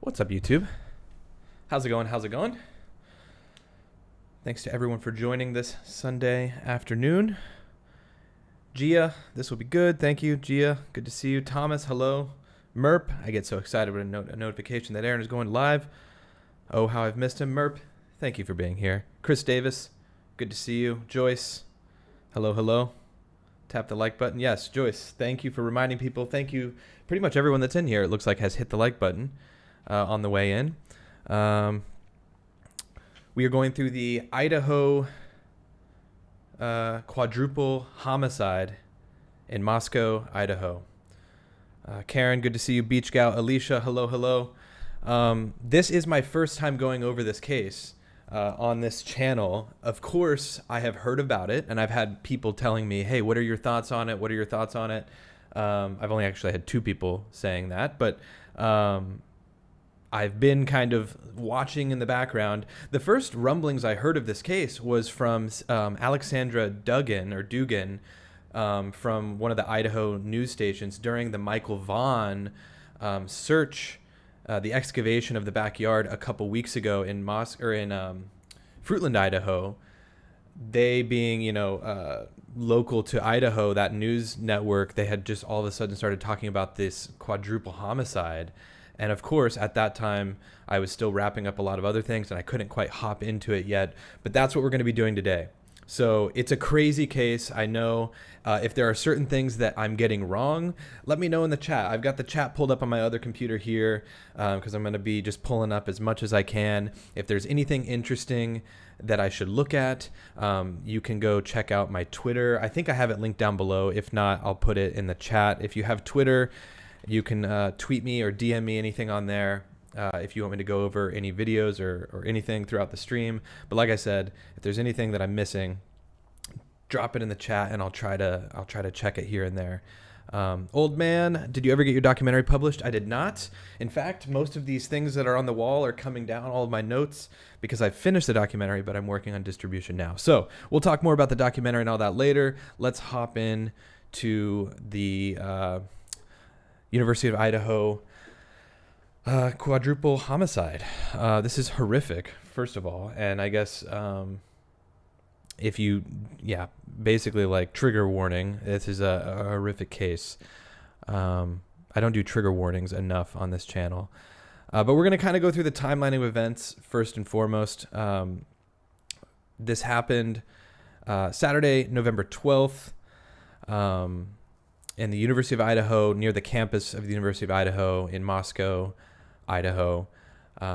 What's up, YouTube? How's it going? How's it going? Thanks to everyone for joining this Sunday afternoon. Gia, this will be good. Thank you, Gia. Good to see you. Thomas, hello. Merp, I get so excited when a notification that Aaron is going live. Oh, how I've missed him. Merp, thank you for being here. Chris Davis, good to see you. Joyce, hello, hello. Tap the like button. Yes, Joyce, thank you for reminding people. Thank you. Pretty much everyone that's in here, it looks like, has hit the like button on the way in. We are going through the Idaho quadruple homicide in Moscow, Idaho. Karen, good to see you. Beach Gal, Alicia, hello, hello. This is my first time going over this case on this channel. Of course, I have heard about it, and I've had people telling me, hey, what are your thoughts on it? What are your thoughts on it? I've only actually had 2 people saying that, but I've been kind of watching in the background. The first rumblings I heard of this case was from Alexandra Dugan from one of the Idaho news stations during the Michael Vaughn search, the excavation of the backyard a couple weeks ago in Fruitland, Idaho. They being, local to Idaho, that news network, they had just all of a sudden started talking about this quadruple homicide. And of course, at that time, I was still wrapping up a lot of other things and I couldn't quite hop into it yet. But that's what we're going to be doing today. So it's a crazy case. I know if there are certain things that I'm getting wrong, let me know in the chat. I've got the chat pulled up on my other computer here because I'm going to be just pulling up as much as I can. If there's anything interesting that I should look at, you can go check out my Twitter. I think I have it linked down below. If not, I'll put it in the chat. If you have Twitter, you can tweet me or DM me anything on there if you want me to go over any videos or anything throughout the stream. But like I said, if there's anything that I'm missing, drop it in the chat and I'll try to check it here and there. Old man, did you ever get your documentary published? I did not. In fact, most of these things that are on the wall are coming down, all of my notes, because I've finished the documentary, but I'm working on distribution now. So we'll talk more about the documentary and all that later. Let's hop in to the University of Idaho quadruple homicide. This is horrific, first of all, and I guess if you, basically, like, trigger warning, this is a horrific case. I don't do trigger warnings enough on this channel, but we're going to kind of go through the timeline of events first and foremost. This happened Saturday, November 12th. In the University of Idaho, near the campus of the University of Idaho in Moscow, Idaho,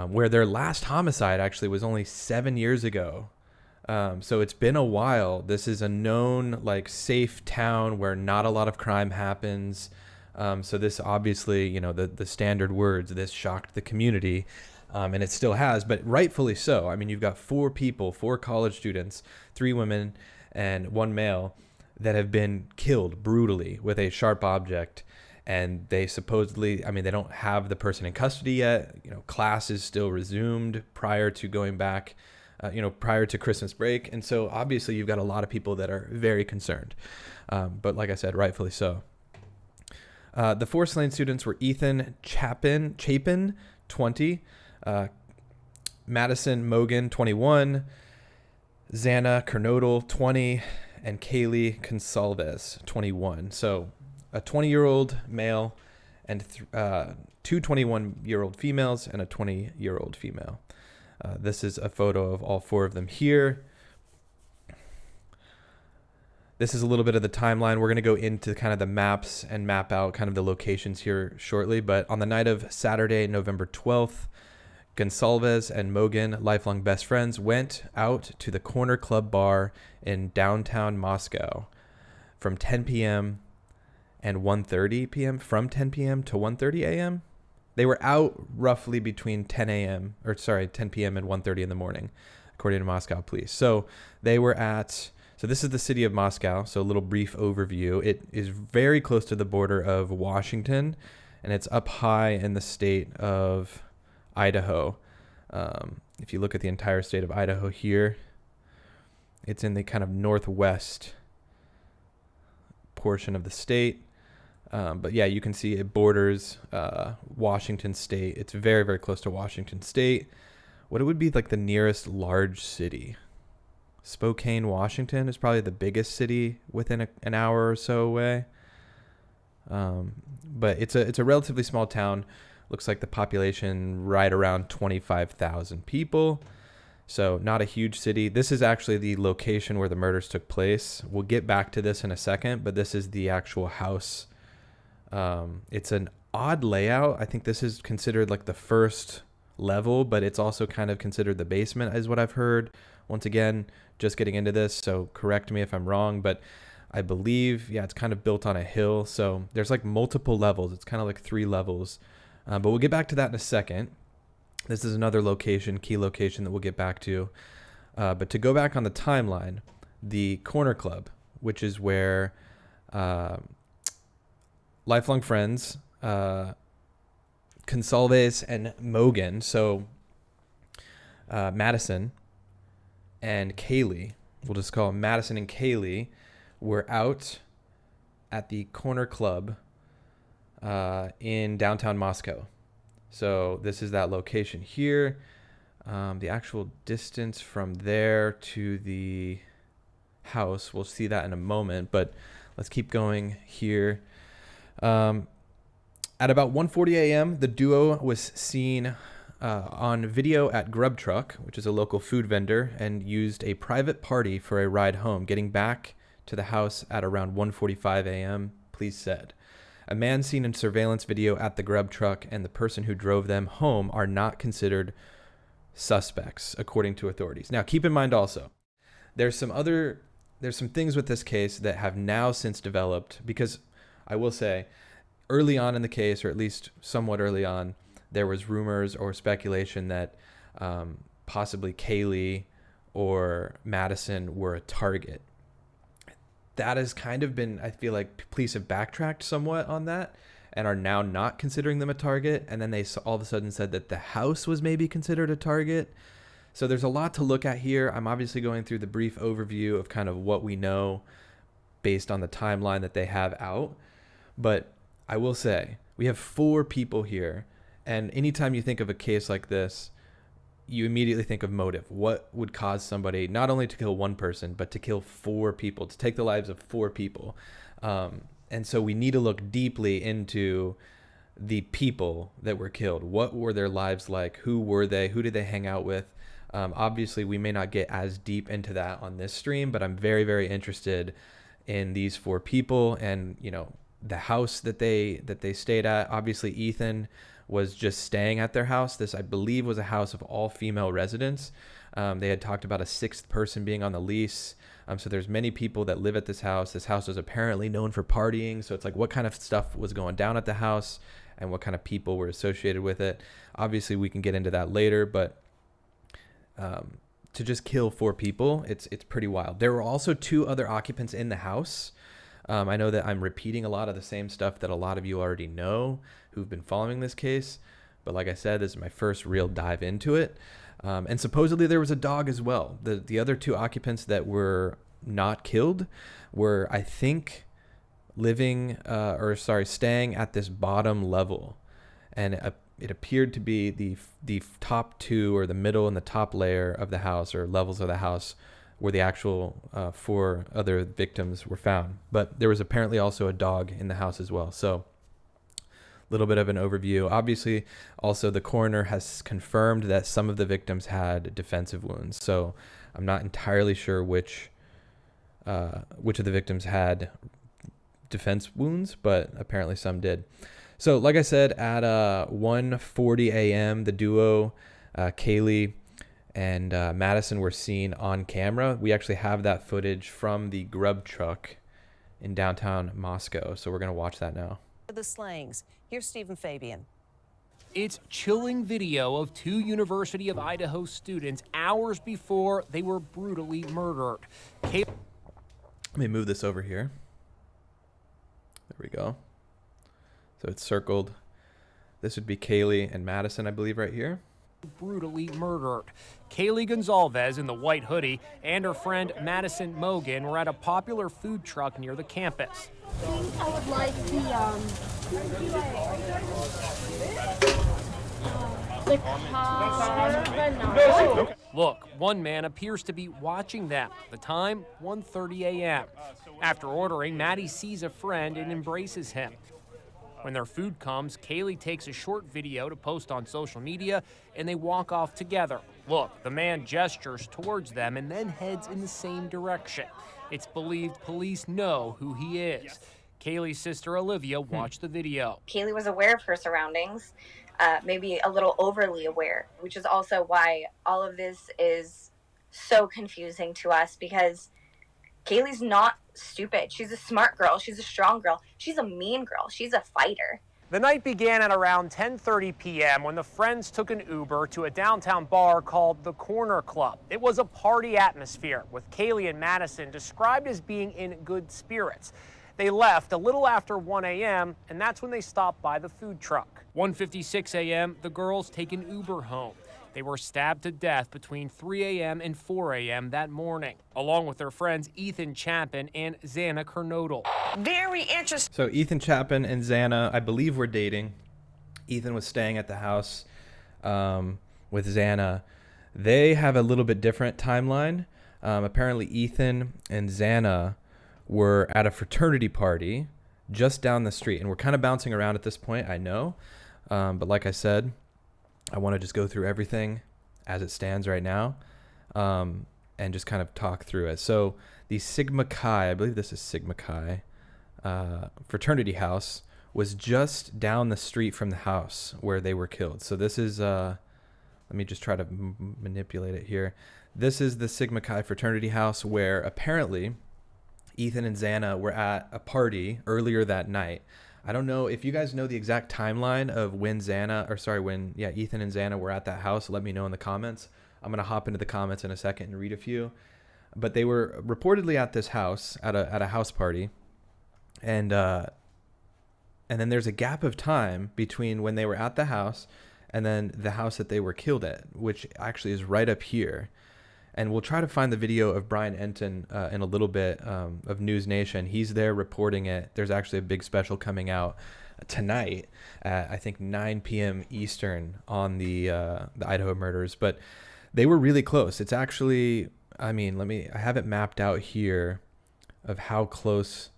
where their last homicide actually was only 7 years ago. So it's been a while. This is a known, safe town where not a lot of crime happens. So this obviously, the standard words, this shocked the community, and it still has, but rightfully so. I mean, you've got 4 people, 4 college students, 3 women and 1 male, that have been killed brutally with a sharp object, and they supposedly, they don't have the person in custody yet. Class is still resumed prior to going back, prior to Christmas break, and so obviously you've got a lot of people that are very concerned, but like I said, rightfully so. The 4 slain students were Ethan Chapin, 20, Madison Mogan, 21, Xana Kernodle, 20, and Kaylee Consalves, 21. So a 20-year-old male and 2 21-year-old females and a 20-year-old female. This is a photo of all 4 of them here. This is a little bit of the timeline. We're going to go into kind of the maps and map out kind of the locations here shortly. But on the night of Saturday, November 12th, Gonsalves and Mogan, lifelong best friends, went out to the Corner Club bar in downtown Moscow from 10 p.m. and 1:30 p.m. From 10 p.m. to 1:30 a.m. They were out roughly between 10 p.m. and 1:30 in the morning, according to Moscow police. So they were so this is the city of Moscow. So a little brief overview. It is very close to the border of Washington, and it's up high in the state of Idaho. If you look at the entire state of Idaho here, it's in the kind of northwest portion of the state. But yeah, you can see it borders Washington State. It's very, very close to Washington State. What it would be like the nearest large city? Spokane, Washington is probably the biggest city within an hour or so away. But it's a relatively small town. Looks like the population right around 25,000 people. So not a huge city. This is actually the location where the murders took place. We'll get back to this in a second, but this is the actual house. It's an odd layout. I think this is considered like the first level, but it's also kind of considered the basement is what I've heard. Once again, just getting into this, so correct me if I'm wrong, but I believe, yeah, it's kind of built on a hill. So there's like multiple levels. It's kind of like 3 levels. But we'll get back to that in a second. This is another location, key location that we'll get back to. But to go back on the timeline, the Corner Club, which is where lifelong friends, Consalves and Mogan, so Madison and Kaylee, we'll just call them Madison and Kaylee, were out at the Corner Club in downtown Moscow. So this is that location here. The actual distance from there to the house, we'll see that in a moment, but let's keep going here. At about 1:40 a.m., the duo was seen on video at Grub Truck, which is a local food vendor, and used a private party for a ride home, getting back to the house at around 1:45 a.m., police said. A man seen in surveillance video at the Grub Truck and the person who drove them home are not considered suspects, according to authorities. Now, keep in mind also, there's some things with this case that have now since developed, because I will say, early on in the case, or at least somewhat early on, there was rumors or speculation that possibly Kaylee or Madison were a target. That has kind of been, I feel like police have backtracked somewhat on that and are now not considering them a target. And then they all of a sudden said that the house was maybe considered a target. So there's a lot to look at here. I'm obviously going through the brief overview of kind of what we know based on the timeline that they have out. But I will say, we have 4 people here. And anytime you think of a case like this, you immediately think of motive. What would cause somebody not only to kill one person, but to kill 4 people, to take the lives of 4 people? And so we need to look deeply into the people that were killed. What were their lives like? Who were they? Who did they hang out with? Obviously, we may not get as deep into that on this stream, but I'm very, very interested in these 4 people and, you know, the house that they stayed at. Obviously, Ethan was just staying at their house. This, I believe, was a house of all female residents. They had talked about a 6th person being on the lease. So there's many people that live at this house. This house was apparently known for partying. So it's like, what kind of stuff was going down at the house and what kind of people were associated with it? Obviously, we can get into that later, but to just kill 4 people, it's pretty wild. There were also 2 other occupants in the house. I know that I'm repeating a lot of the same stuff that a lot of you already know who've been following this case. But like I said, this is my first real dive into it. And supposedly there was a dog as well. The other 2 occupants that were not killed were, I think, staying at this bottom level. And it appeared to be the top 2 or the middle and the top layer of the house or levels of the house where the actual 4 other victims were found. But there was apparently also a dog in the house as well. So a little bit of an overview. Obviously, also the coroner has confirmed that some of the victims had defensive wounds. So I'm not entirely sure which of the victims had defense wounds, but apparently some did. So like I said, at 1:40 a.m., the duo, Kaylee and Madison, were seen on camera. We actually have that footage from the Grub Truck in downtown Moscow. So we're going to watch that now. The slangs. Here's Stephen Fabian. It's chilling video of 2 University of Idaho students hours before they were brutally murdered. Let me move this over here. There we go. So it's circled. This would be Kaylee and Madison, I believe, right here. brutally murdered. Kaylee Gonzalez in the white hoodie and her friend Madison Mogan were at a popular food truck near the campus. I would like the carbonara. Look, one man appears to be watching them. The time, 1:30 a.m. After ordering, Maddie sees a friend and embraces him. When their food comes, Kaylee takes a short video to post on social media, and they walk off together. Look, the man gestures towards them and then heads in the same direction. It's believed police know who he is. Kaylee's sister Olivia watched the video. Kaylee was aware of her surroundings, maybe a little overly aware, which is also why all of this is so confusing to us, because Kaylee's not stupid. She's a smart girl. She's a strong girl. She's a mean girl. She's a fighter. The night began at around 10:30 p.m. when the friends took an Uber to a downtown bar called the Corner Club. It was a party atmosphere, with Kaylee and Madison described as being in good spirits. They left a little after 1 a.m., and that's when they stopped by the food truck. 1:56 a.m., the girls take an Uber home. They were stabbed to death between 3 a.m. and 4 a.m. that morning, along with their friends Ethan Chapin and Xana Kernodle. Very interesting. So Ethan Chapin and Xana, I believe, were dating. Ethan was staying at the house with Xana. They have a little bit different timeline. Apparently, Ethan and Xana were at a fraternity party just down the street. And we're kind of bouncing around at this point, I know. But like I said, I want to just go through everything as it stands right now, and just kind of talk through it. So the Sigma Chi, I believe this is Sigma Chi, fraternity house was just down the street from the house where they were killed. So this is, let me just try to manipulate it here. This is the Sigma Chi fraternity house where apparently Ethan and Xana were at a party earlier that night. I don't know if you guys know the exact timeline of when Ethan and Xana were at that house. Let me know in the comments. I'm going to hop into the comments in a second and read a few. But they were reportedly at this house, at a house party. And then there's a gap of time between when they were at the house and then the house that they were killed at, which actually is right up here. And we'll try to find the video of Brian Enton in a little bit of News Nation. He's there reporting it. There's actually a big special coming out tonight at, I think, 9 p.m. Eastern on the Idaho Murders. But they were really close. It's actually, I have it mapped out here of how close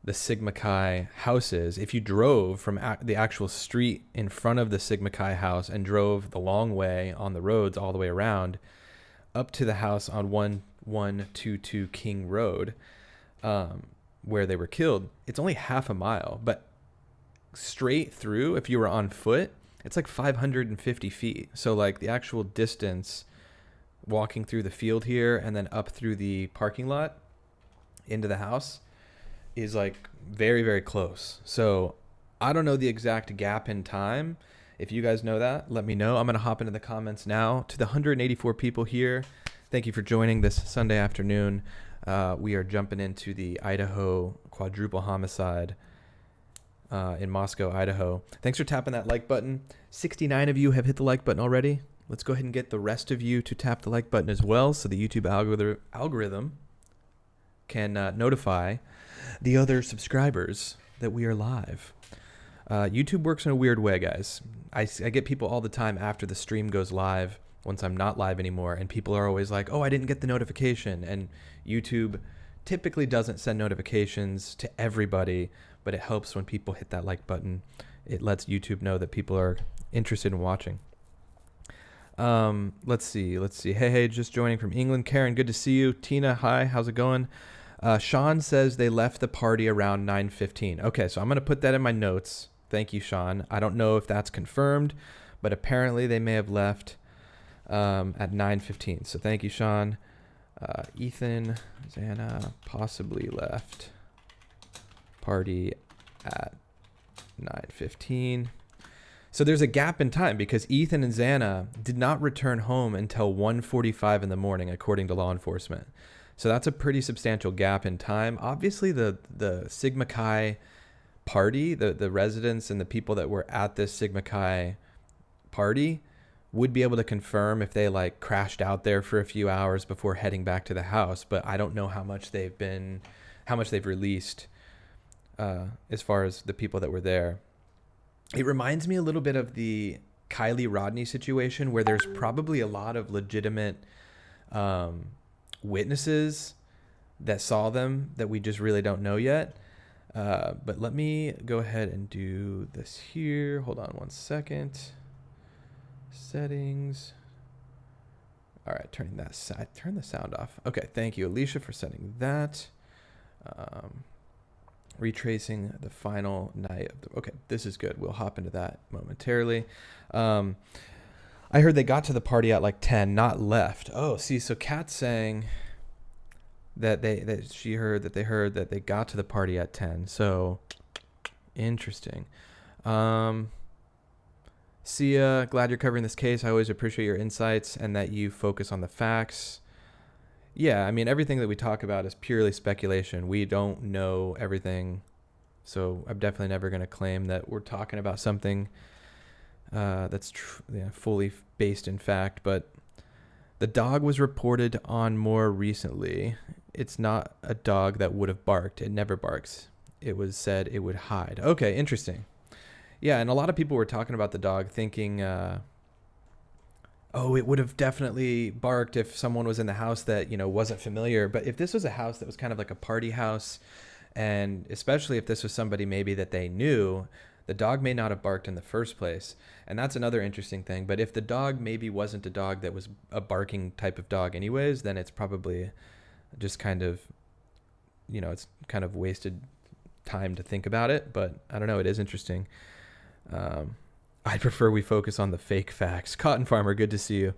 the Sigma Chi house is. If you drove from the actual street in front of the Sigma Chi house and drove the long way on the roads all the way around, up to the house on 1122 King Road, where they were killed, it's only half a mile, but straight through, if you were on foot, it's like 550 feet. So like the actual distance walking through the field here and then up through the parking lot into the house is like very, very close. So I don't know the exact gap in time. If you guys know that, let me know. I'm going to hop into the comments now. To the 184 people here, thank you for joining this Sunday afternoon. We are jumping into the Idaho quadruple homicide in Moscow, Idaho. Thanks for tapping that like button. 69 of you have hit the like button already. Let's go ahead and get the rest of you to tap the like button as well so the YouTube algorithm can notify the other subscribers that we are live. YouTube works in a weird way, guys. I get people all the time after the stream goes live, once I'm not live anymore, and people are always like, oh, I didn't get the notification. And YouTube typically doesn't send notifications to everybody, but it helps when people hit that like button. It lets YouTube know that people are interested in watching. Let's see. Hey, just joining from England. Karen, good to see you. Tina, hi, how's it going? Sean says they left the party around 9:15. Okay, so I'm going to put that in my notes. Thank you, Sean. I don't know if that's confirmed, but apparently they may have left at 9:15. So thank you, Sean. Ethan, Xana possibly left party at 9:15. So there's a gap in time because Ethan and Xana did not return home until 1:45 in the morning, according to law enforcement. So that's a pretty substantial gap in time. Obviously, the Sigma Chi party, the residents and the people that were at this Sigma Chi party would be able to confirm if they like crashed out there for a few hours before heading back to the house, but I don't know how much they've released as far as the people that were there. It reminds me a little bit of the Kylie Rodney situation, where there's probably a lot of legitimate witnesses that saw them that we just really don't know yet. But let me go ahead and do this here. Hold on one second. Settings. All right, turn the sound off. Okay, thank you, Alicia, for setting that. Retracing the final night of the, okay, this is good. We'll hop into that momentarily. I heard they got to the party at like 10, not left. Oh, see, so Kat's saying that they heard that they got to the party at 10. So interesting. Sia, glad you're covering this case. I always appreciate your insights and that you focus on the facts. Yeah, I mean, everything that we talk about is purely speculation. We don't know everything. So I'm definitely never going to claim that we're talking about something that's fully based in fact. But the dog was reported on more recently. It's not a dog that would have barked. It never barks. It was said it would hide. Okay, interesting. Yeah, and a lot of people were talking about the dog thinking... oh, it would have definitely barked if someone was in the house that, wasn't familiar. But if this was a house that was kind of like a party house, and especially if this was somebody maybe that they knew, the dog may not have barked in the first place. And that's another interesting thing. But if the dog maybe wasn't a dog that was a barking type of dog anyways, then it's probably just kind of, it's kind of wasted time to think about it. But I don't know, it is interesting. I prefer we focus on the fake facts. Cotton Farmer, good to see you.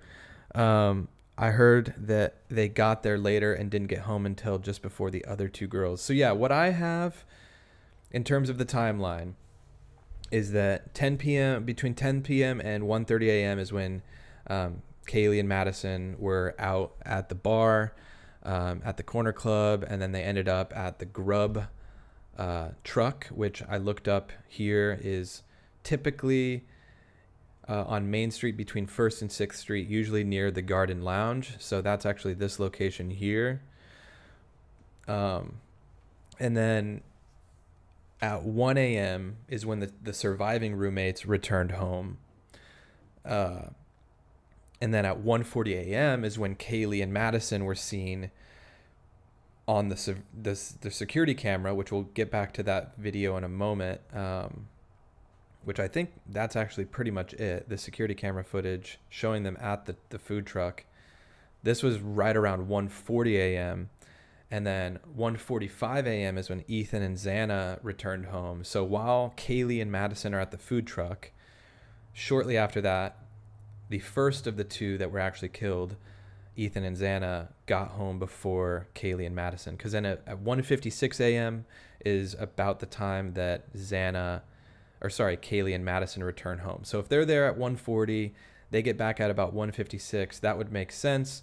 I heard that they got there later and didn't get home until just before the other two girls. So yeah, what I have in terms of the timeline is that between 10 p.m. and 1:30 a.m. is when Kaylee and Madison were out at the bar, at the corner club, and then they ended up at the Grub truck, which I looked up here is typically on Main Street between 1st and 6th Street, usually near the Garden Lounge. So that's actually this location here. And then at 1 a.m. is when the surviving roommates returned home. And then at 1:40 a.m. is when Kaylee and Madison were seen on the security camera, which we'll get back to that video in a moment. Which I think that's actually pretty much it. The security camera footage showing them at the food truck. This was right around 1:40 a.m. And then 1:45 a.m. is when Ethan and Xana returned home. So while Kaylee and Madison are at the food truck, shortly after that, the first of the two that were actually killed, Ethan and Xana, got home before Kaylee and Madison. Because then at 1:56 a.m. is about the time that Kaylee and Madison return home. So if they're there at 1:40, they get back at about 1:56. That would make sense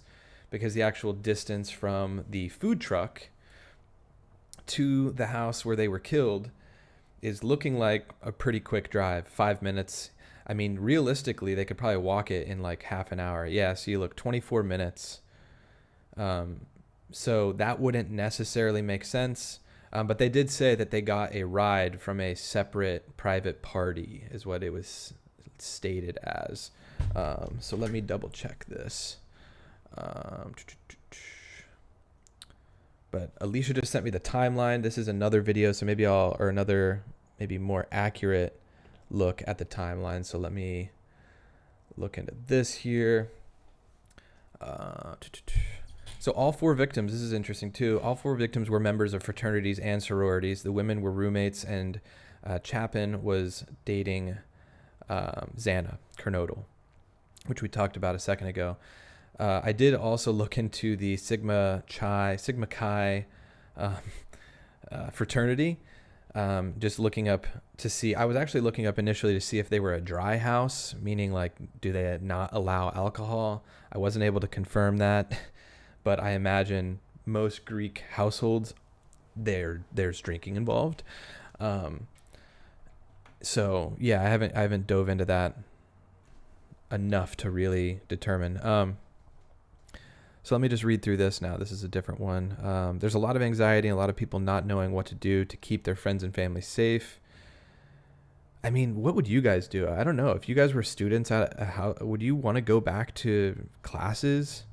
because the actual distance from the food truck to the house where they were killed is looking like a pretty quick drive, 5 minutes. I mean, realistically, they could probably walk it in like half an hour. Yeah, so you look 24 minutes. So that wouldn't necessarily make sense. But they did say that they got a ride from a separate private party is what it was stated as. So let me double check this. But Alicia just sent me the timeline. This is another video, so maybe maybe more accurate look at the timeline. So let me look into this here. So all four victims, this is interesting too, all four victims were members of fraternities and sororities. The women were roommates, and Chapin was dating Xana Kernodle, which we talked about a second ago. I did also look into the Sigma Chi fraternity, just looking up to see. I was actually looking up initially to see if they were a dry house, meaning like, do they not allow alcohol? I wasn't able to confirm that, but I imagine most Greek households, there's drinking involved. So yeah, I haven't dove into that enough to really determine. So let me just read through this now. This is a different one. There's a lot of anxiety and a lot of people not knowing what to do to keep their friends and family safe. I mean, what would you guys do? I don't know. If you guys were students, how would you want to go back to classes?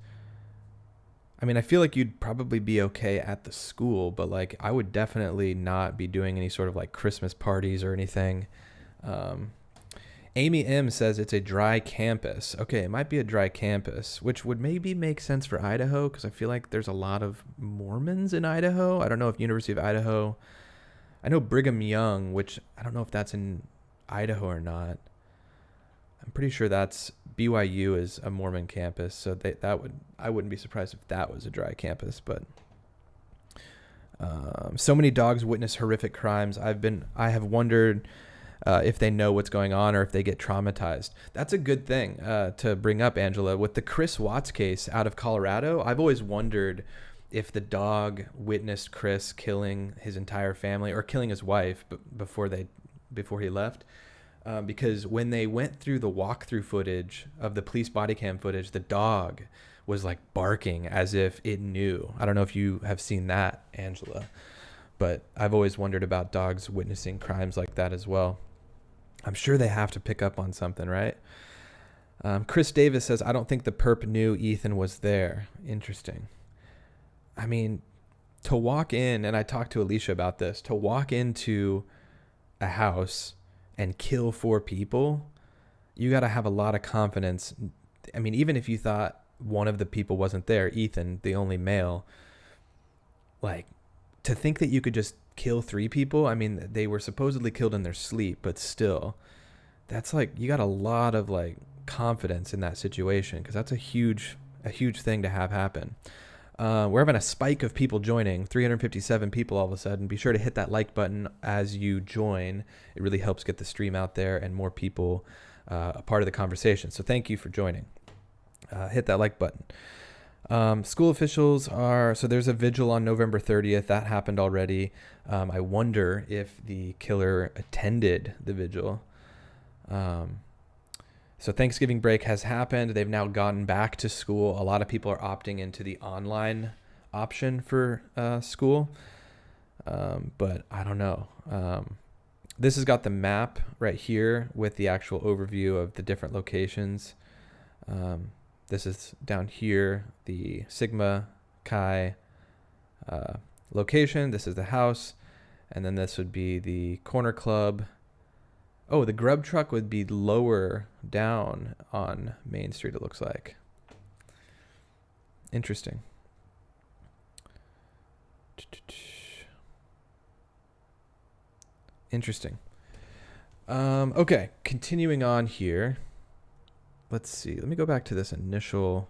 I mean, I feel like you'd probably be okay at the school, but like I would definitely not be doing any sort of like Christmas parties or anything. Amy M says it's a dry campus. Okay, it might be a dry campus, which would maybe make sense for Idaho because I feel like there's a lot of Mormons in Idaho. I don't know if University of Idaho. I know Brigham Young, which I don't know if that's in Idaho or not. I'm pretty sure that's BYU is a Mormon campus, so I wouldn't be surprised if that was a dry campus. But so many dogs witness horrific crimes. I have wondered if they know what's going on or if they get traumatized. That's a good thing to bring up, Angela. With the Chris Watts case out of Colorado, I've always wondered if the dog witnessed Chris killing his entire family or killing his wife before he left. Because when they went through the walkthrough footage of the police body cam footage, the dog was like barking as if it knew. I don't know if you have seen that, Angela, but I've always wondered about dogs witnessing crimes like that as well. I'm sure they have to pick up on something, right? Chris Davis says, I don't think the perp knew Ethan was there. Interesting. I mean, to walk in, and I talked to Alicia about this, to walk into a house and kill 4 people, you got to have a lot of confidence. I mean, even if you thought one of the people wasn't there, Ethan, the only male, like, to think that you could just kill 3 people, I mean, they were supposedly killed in their sleep, but still, that's like, you got a lot of like confidence in that situation, because that's a huge thing to have happen. We're having a spike of people joining, 357 people all of a sudden. Be sure to hit that like button as you join. It really helps get the stream out there and more people a part of the conversation. So thank you for joining. Hit that like button. School officials so there's a vigil on November 30th. That happened already. I wonder if the killer attended the vigil. So Thanksgiving break has happened. They've now gotten back to school. A lot of people are opting into the online option for school. But I don't know. This has got the map right here with the actual overview of the different locations. This is down here, the Sigma Chi location. This is the house. And then this would be the corner club. Oh, the grub truck would be lower down on Main Street, it looks like. Interesting. Interesting. Okay, continuing on here. Let's see. Let me go back to this initial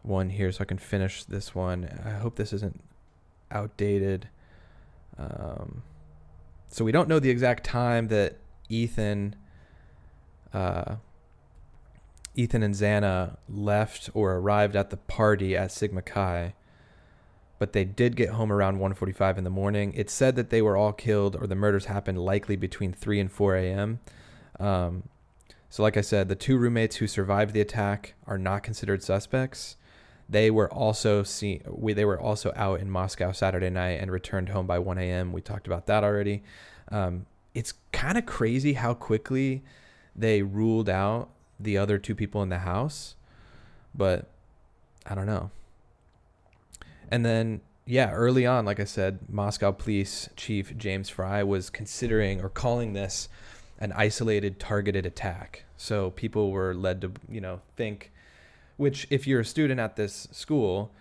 one here so I can finish this one. I hope this isn't outdated. So we don't know the exact time that Ethan and Xana left or arrived at the party at Sigma Chi, but they did get home around 1:45 in the morning. It said that they were all killed or the murders happened likely between 3 and 4 a.m. So like I said, the 2 roommates who survived the attack are not considered suspects. They were also out in Moscow Saturday night and returned home by 1 a.m. We talked about that already. It's kind of crazy how quickly they ruled out the other 2 people in the house, but I don't know. And then, yeah, early on, like I said, Moscow Police Chief James Fry was considering or calling this an isolated targeted attack. So people were led to, think, which if you're a student at this school,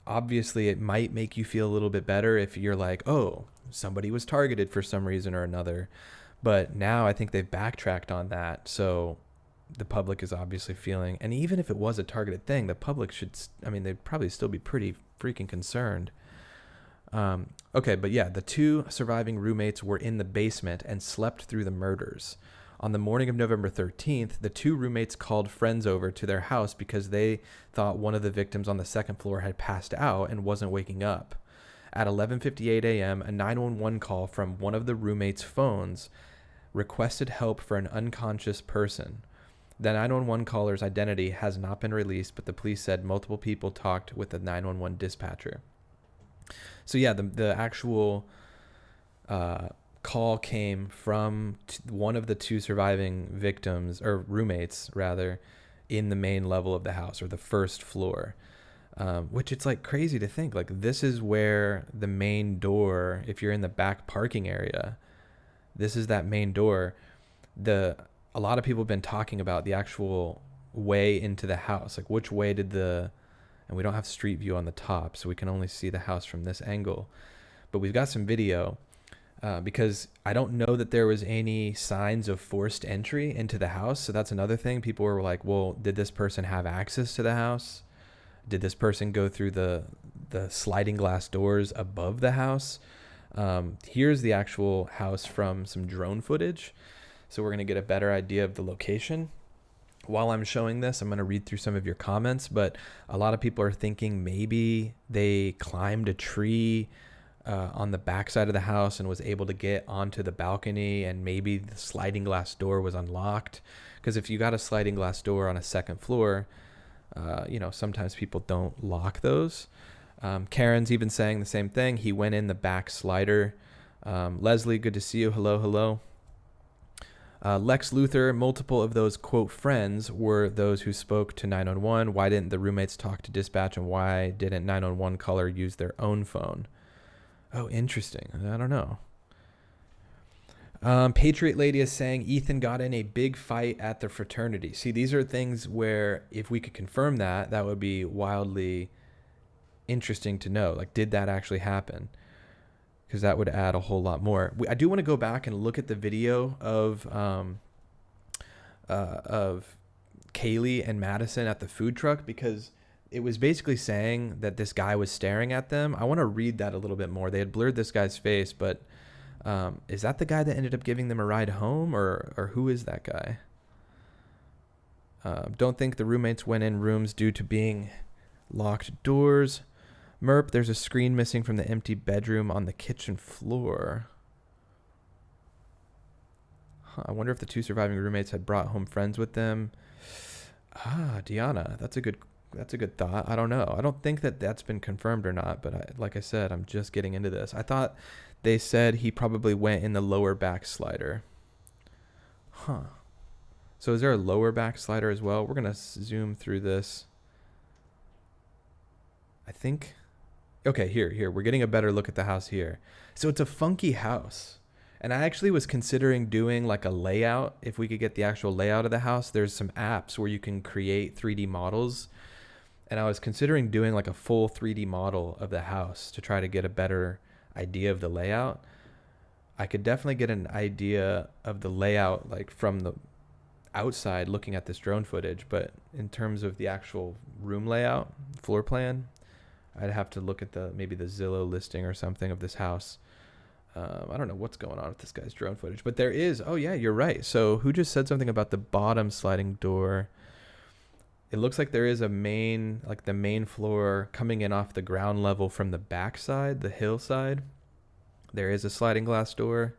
obviously it might make you feel a little bit better if you're like, oh, somebody was targeted for some reason or another. But now I think they've backtracked on that. So the public is obviously feeling, and even if it was a targeted thing, the public they'd probably still be pretty freaking concerned. Okay, but yeah, the 2 surviving roommates were in the basement and slept through the murders. On the morning of November 13th, the 2 roommates called friends over to their house because they thought one of the victims on the 2nd floor had passed out and wasn't waking up. At 11:58 a.m., a 911 call from one of the roommates' phones requested help for an unconscious person. The 911 caller's identity has not been released, but the police said multiple people talked with the 911 dispatcher. So yeah, the actual call came from one of the two surviving victims, or roommates rather, in the main level of the house, or the first floor. Which it's like crazy to think, like, this is where the main door, if you're in the back parking area, this is that main door. A lot of people have been talking about the actual way into the house, like which way did and we don't have street view on the top, so we can only see the house from this angle, but we've got some video, because I don't know that there was any signs of forced entry into the house. So that's another thing. People were like, well, did this person have access to the house? Did this person go through the sliding glass doors above the house? Here's the actual house from some drone footage. So we're going to get a better idea of the location. While I'm showing this, I'm going to read through some of your comments, but a lot of people are thinking maybe they climbed a tree on the backside of the house and was able to get onto the balcony, and maybe the sliding glass door was unlocked. Because if you got a sliding glass door on a second floor, sometimes people don't lock those. Karen's even saying the same thing. He went in the back slider. Leslie, good to see you. Hello. Lex Luthor, multiple of those, quote, friends were those who spoke to 911. Why didn't the roommates talk to dispatch, and why didn't 911 caller use their own phone? Oh, interesting. I don't know. Patriot Lady is saying Ethan got in a big fight at the fraternity. See, these are things where if we could confirm that would be wildly interesting to know. Like, did that actually happen? Because that would add a whole lot more. I do want to go back and look at the video of Kaylee and Madison at the food truck, because it was basically saying that this guy was staring at them. I want to read that a little bit more. They had blurred this guy's face, but is that the guy that ended up giving them a ride home, or who is that guy? Don't think the roommates went in rooms due to being locked doors. Merp, there's a screen missing from the empty bedroom on the kitchen floor. I wonder if the two surviving roommates had brought home friends with them. Deanna, that's a good thought. I don't know. I don't think that that's been confirmed or not, but like I said, I'm just getting into this. I thought they said he probably went in the lower back slider. So is there a lower back slider as well? We're going to zoom through this. I think... Okay, here. We're getting a better look at the house here. So it's a funky house. And I actually was considering doing like a layout. If we could get the actual layout of the house, there's some apps where you can create 3D models. And I was considering doing like a full 3D model of the house to try to get a better idea of the layout. I could definitely get an idea of the layout like from the outside looking at this drone footage. But in terms of the actual room layout, floor plan, I'd have to look at maybe the Zillow listing or something of this house. I don't know what's going on with this guy's drone footage, but there is. Oh yeah, you're right. So who just said something about the bottom sliding door? It looks like there is the main floor coming in off the ground level from the backside, the hillside. There is a sliding glass door.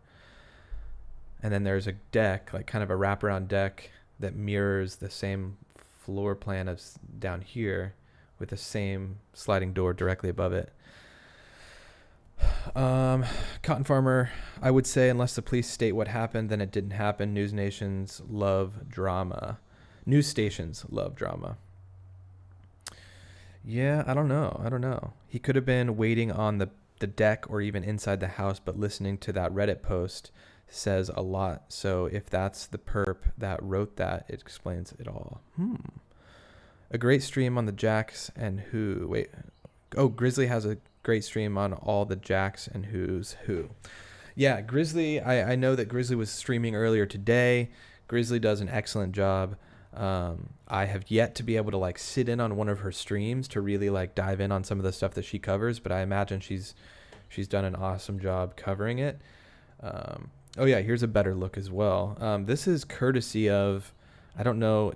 And then there's a deck, like kind of a wraparound deck that mirrors the same floor plan as down here, with the same sliding door directly above it. Cotton Farmer, I would say unless the police state what happened, then it didn't happen. News stations love drama. Yeah, I don't know. He could have been waiting on the deck or even inside the house, but listening to that Reddit post says a lot. So if that's the perp that wrote that, it explains it all. A great stream on the Jacks and Who. Wait. Oh, Grizzly has a great stream on all the Jacks and Who's Who. Yeah, Grizzly. I know that Grizzly was streaming earlier today. Grizzly does an excellent job. I have yet to be able to like sit in on one of her streams to really like dive in on some of the stuff that she covers, but I imagine she's done an awesome job covering it. Oh yeah, here's a better look as well. This is courtesy of, I don't know,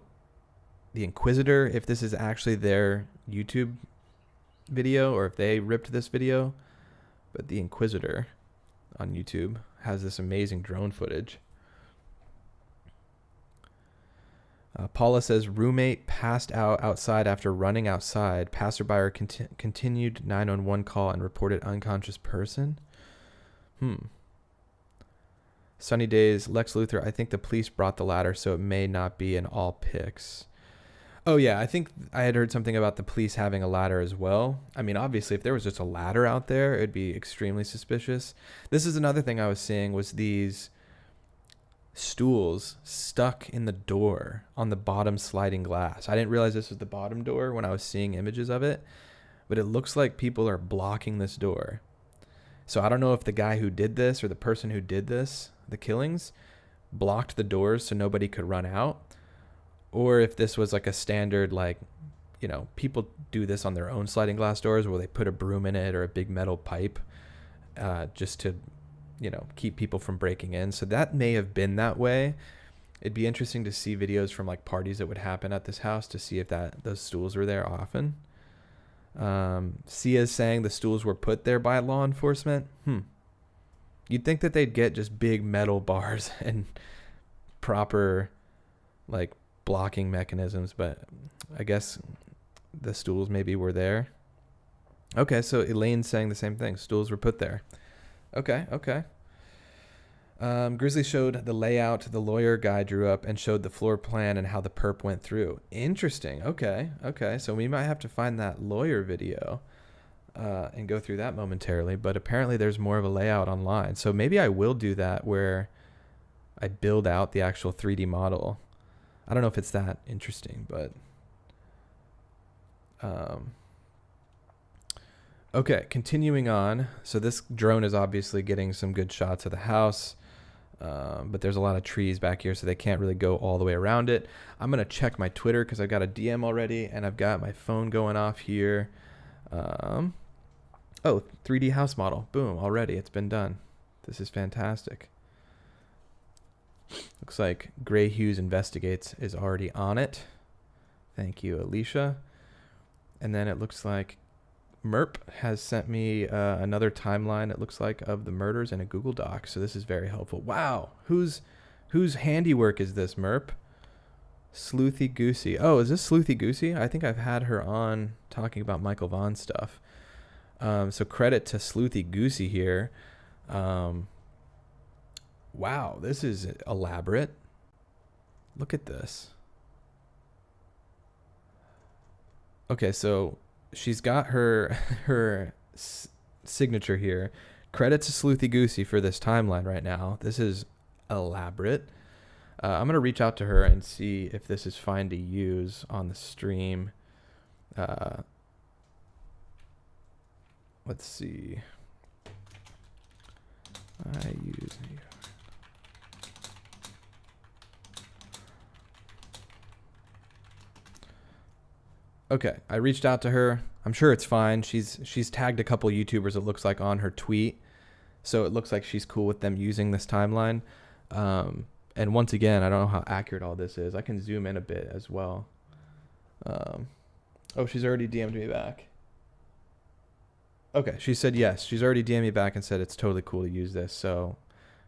the Inquisitor, if this is actually their YouTube video or if they ripped this video, but the Inquisitor on YouTube has this amazing drone footage. Paula says roommate passed out outside after running outside. Passerby continued 911 call and reported unconscious person. Sunny Days, Lex Luthor, I think the police brought the ladder, so it may not be in all pics. Oh, yeah, I think I had heard something about the police having a ladder as well. I mean, obviously, if there was just a ladder out there, it'd be extremely suspicious. This is another thing I was seeing was these stools stuck in the door on the bottom sliding glass. I didn't realize this was the bottom door when I was seeing images of it, but it looks like people are blocking this door. So I don't know if the guy who did this or the person who did this, the killings, blocked the doors so nobody could run out, or if this was like a standard, like, you know, people do this on their own sliding glass doors where they put a broom in it or a big metal pipe just to, you know, keep people from breaking in. So that may have been that way. It'd be interesting to see videos from like parties that would happen at this house to see if those stools were there often. Sia's saying the stools were put there by law enforcement. You'd think that they'd get just big metal bars and proper like blocking mechanisms, but I guess the stools maybe were there. Okay, so Elaine's saying the same thing. Stools were put there. Okay. Grizzly showed the layout the lawyer guy drew up and showed the floor plan and how the perp went through. Interesting. Okay. So we might have to find that lawyer video and go through that momentarily. But apparently there's more of a layout online. So maybe I will do that where I build out the actual 3D model. I don't know if it's that interesting, but... Okay, continuing on. So this drone is obviously getting some good shots of the house. But there's a lot of trees back here, so they can't really go all the way around it. I'm going to check my Twitter because I've got a DM already, and I've got my phone going off here. Oh, 3D house model. Boom, already. It's been done. This is fantastic. Looks like Gray Hughes Investigates is already on it. Thank you, Alicia. And then it looks like Merp has sent me another timeline, it looks like, of the murders in a Google Doc. So this is very helpful. Wow. Whose handiwork is this, Merp? Sleuthy Goosey. Oh, is this Sleuthy Goosey? I think I've had her on talking about Michael Vaughn stuff. So credit to Sleuthy Goosey here. Wow, this is elaborate. Look at this. Okay, so she's got her signature here. Credit to Sleuthy Goosey for this timeline right now. This is elaborate. I'm going to reach out to her and see if this is fine to use on the stream. Let's see. I use... Okay, I reached out to her. I'm sure it's fine. She's tagged a couple YouTubers, it looks like, on her tweet. So it looks like she's cool with them using this timeline. And once again, I don't know how accurate all this is. I can zoom in a bit as well. Oh, she's already DM'd me back. Okay, she said yes. She's already DM'd me back and said it's totally cool to use this. So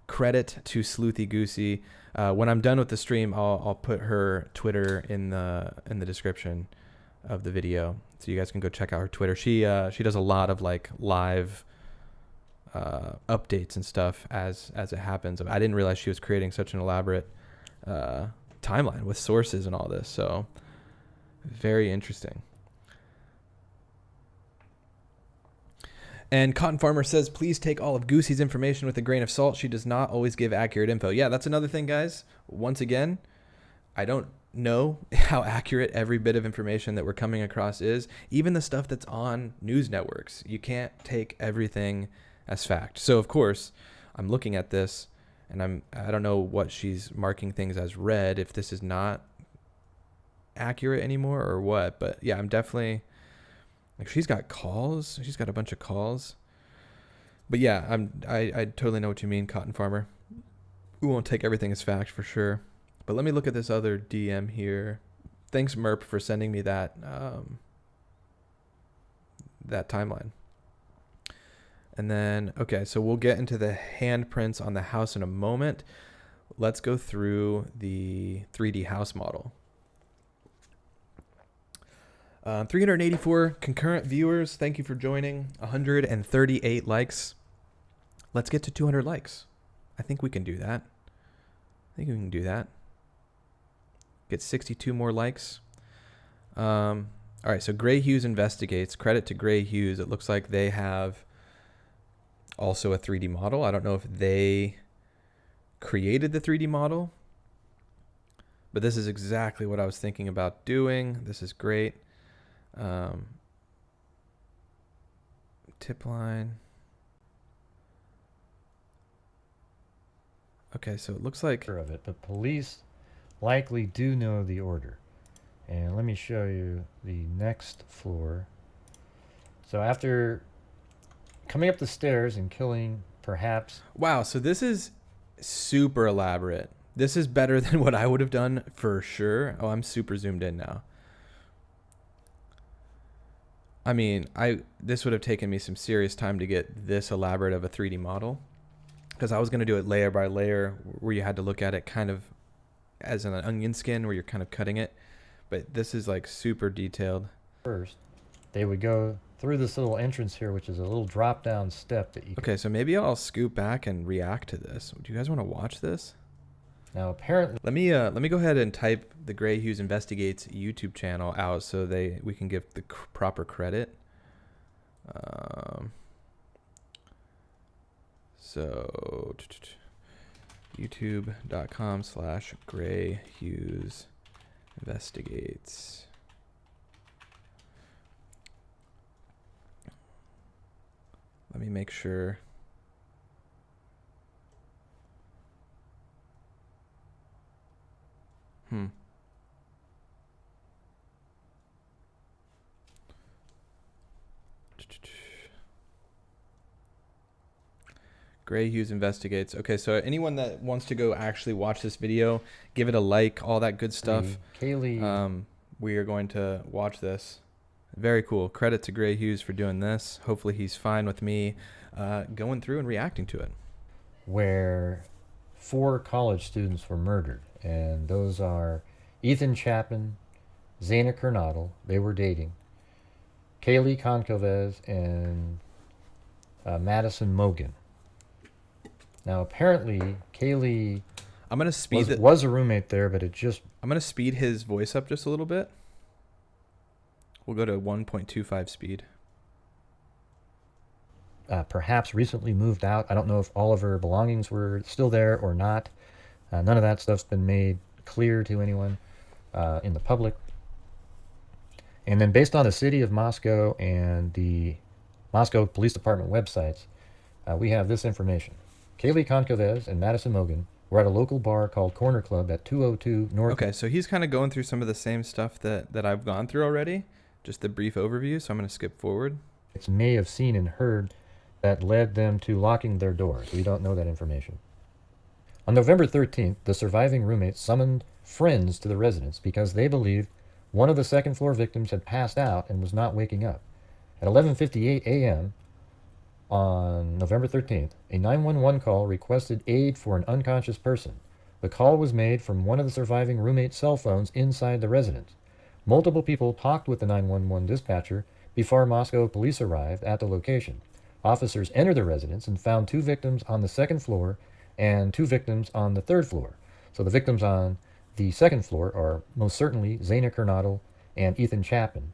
credit to Sleuthy Goosey. When I'm done with the stream, I'll put her Twitter in the description of the video, so you guys can go check out her Twitter. She does a lot of like live updates and stuff as it happens. I didn't realize she was creating such an elaborate timeline with sources and all this. So very interesting. And Cotton Farmer says, please take all of Goosey's information with a grain of salt. She does not always give accurate info. Yeah, that's another thing, guys. Once again, I don't know how accurate every bit of information that we're coming across is. Even the stuff that's on news networks, you can't take everything as fact. So of course I'm looking at this and I don't know what she's marking things as red, if this is not accurate anymore or what. But yeah, I'm definitely like, she's got calls, she's got a bunch of calls. But yeah, I totally know what you mean, Cotton Farmer. We won't take everything as fact for sure. But let me look at this other DM here. Thanks, Merp, for sending me that that timeline. And then, okay, so we'll get into the handprints on the house in a moment. Let's go through the 3D house model. 384 concurrent viewers. Thank you for joining. 138 likes. Let's get to 200 likes. I think we can do that. Get 62 more likes. All right, so Gray Hughes Investigates. Credit to Gray Hughes. It looks like they have also a 3D model. I don't know if they created the 3D model, but this is exactly what I was thinking about doing. This is great. Tip line. Okay, so it looks like of it, but police likely do know the order. And let me show you the next floor. So after coming up the stairs and killing perhaps... Wow, so this is super elaborate. This is better than what I would have done for sure. Oh, I'm super zoomed in now. I mean, this would have taken me some serious time to get this elaborate of a 3D model, because I was going to do it layer by layer where you had to look at it kind of as an onion skin where you're kind of cutting it. But this is like super detailed. First, they would go through this little entrance here, which is a little drop down step that you Okay, so maybe I'll scoot back and react to this. Do you guys want to watch this? Now apparently... Let me go ahead and type the Gray Hughes Investigates YouTube channel out so we can give the proper credit. So youtube.com/Gray Hughes Investigates. Let me make sure. Gray Hughes Investigates. Okay, so anyone that wants to go actually watch this video, give it a like, all that good stuff. Kaylee. We are going to watch this. Very cool. Credit to Gray Hughes for doing this. Hopefully he's fine with me going through and reacting to it. Where 4 college students were murdered, and those are Ethan Chapman, Zaina Kernodle, they were dating, Kaylee Concalves, and Madison Mogan. Now apparently Kaylee I'm gonna speed was a roommate there, but I'm gonna speed his voice up just a little bit. We'll go to 1.25 speed. Perhaps recently moved out. I don't know if all of her belongings were still there or not. None of that stuff's been made clear to anyone in the public. And then based on the city of Moscow and the Moscow Police Department websites, we have this information. Kaylee Concalves and Madison Mogan were at a local bar called Corner Club at 202 North... Okay, so he's kind of going through some of the same stuff that I've gone through already. Just a brief overview, so I'm going to skip forward. It's may have seen and heard that led them to locking their doors. We don't know that information. On November 13th, the surviving roommates summoned friends to the residence because they believed one of the second floor victims had passed out and was not waking up. At 11:58 a.m. on November 13th, a 911 call requested aid for an unconscious person. The call was made from one of the surviving roommates' cell phones inside the residence. Multiple people talked with the 911 dispatcher before Moscow police arrived at the location. Officers entered the residence and found 2 victims on the second floor and 2 victims on the third floor. So the victims on the second floor are most certainly Zaina Kernodle and Ethan Chapman.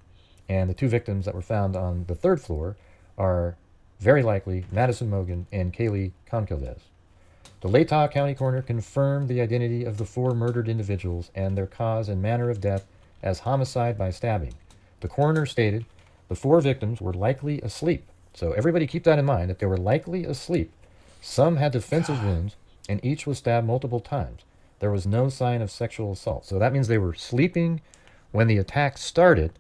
And the 2 victims that were found on the third floor are very likely Madison Mogan and Kaylee Concalves. The Latah County coroner confirmed the identity of the 4 murdered individuals and their cause and manner of death as homicide by stabbing. The coroner stated the 4 victims were likely asleep. So everybody keep that in mind, that they were likely asleep. Some had defensive wounds, and each was stabbed multiple times. There was no sign of sexual assault. So that means they were sleeping when the attack started,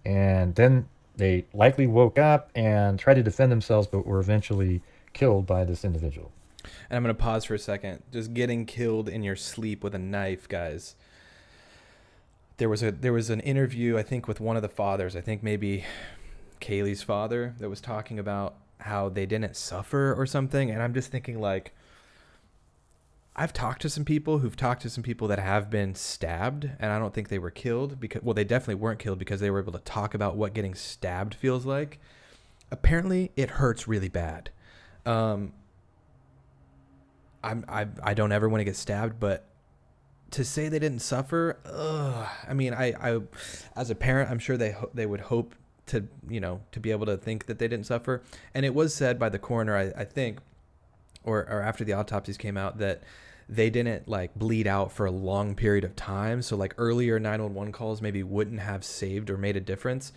and then they likely woke up and tried to defend themselves, but were eventually killed by this individual. And I'm going to pause for a second. Just getting killed in your sleep with a knife, guys. There was an interview, I think, with one of the fathers, I think maybe Kaylee's father, that was talking about how they didn't suffer or something. And I'm just thinking, like, I've talked to some people who've talked to some people that have been stabbed, and I don't think they were killed because, well, they definitely weren't killed because they were able to talk about what getting stabbed feels like. Apparently, it hurts really bad. I don't ever want to get stabbed, but to say they didn't suffer, I mean, I as a parent, I'm sure they would hope to, to be able to think that they didn't suffer. And it was said by the coroner, I think, or after the autopsies came out, that they didn't like bleed out for a long period of time. So like earlier 911 calls maybe wouldn't have saved or made a difference.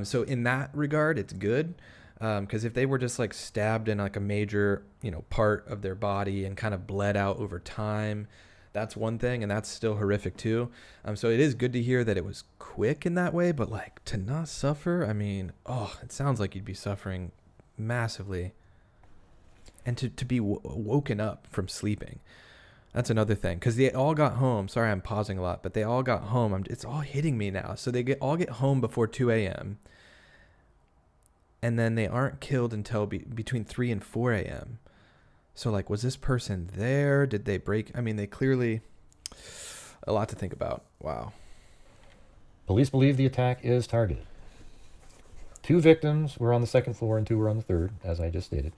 So in that regard, it's good. Because if they were just like stabbed in like a major, part of their body and kind of bled out over time, that's one thing, and that's still horrific too. So it is good to hear that it was quick in that way, but like to not suffer, I mean, it sounds like you'd be suffering massively. And to be woken up from sleeping, that's another thing. Because they all got home. Sorry, I'm pausing a lot, but they all got home. It's all hitting me now. So they all get home before 2 a.m. And then they aren't killed until between 3 and 4 a.m. So, like, was this person there? Did they break? I mean, they clearly... A lot to think about. Wow. Police believe the attack is targeted. 2 victims were on the 2nd floor and 2 were on the 3rd, as I just stated.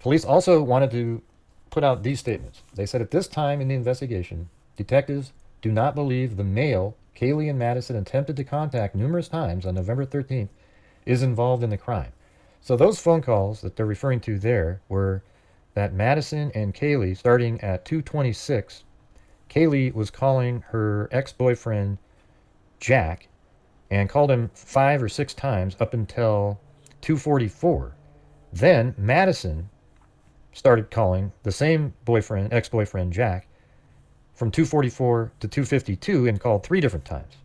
Police also wanted to put out these statements. They said, at this time in the investigation, detectives do not believe the male Kaylee and Madison attempted to contact numerous times on November 13th is involved in the crime. So those phone calls that they're referring to there were that Madison and Kaylee, starting at 2:26, Kaylee was calling her ex-boyfriend Jack and called him 5 or 6 times up until 2:44. Then Madison started calling the same ex-boyfriend Jack, from 2:44 to 2:52 and called 3 different times.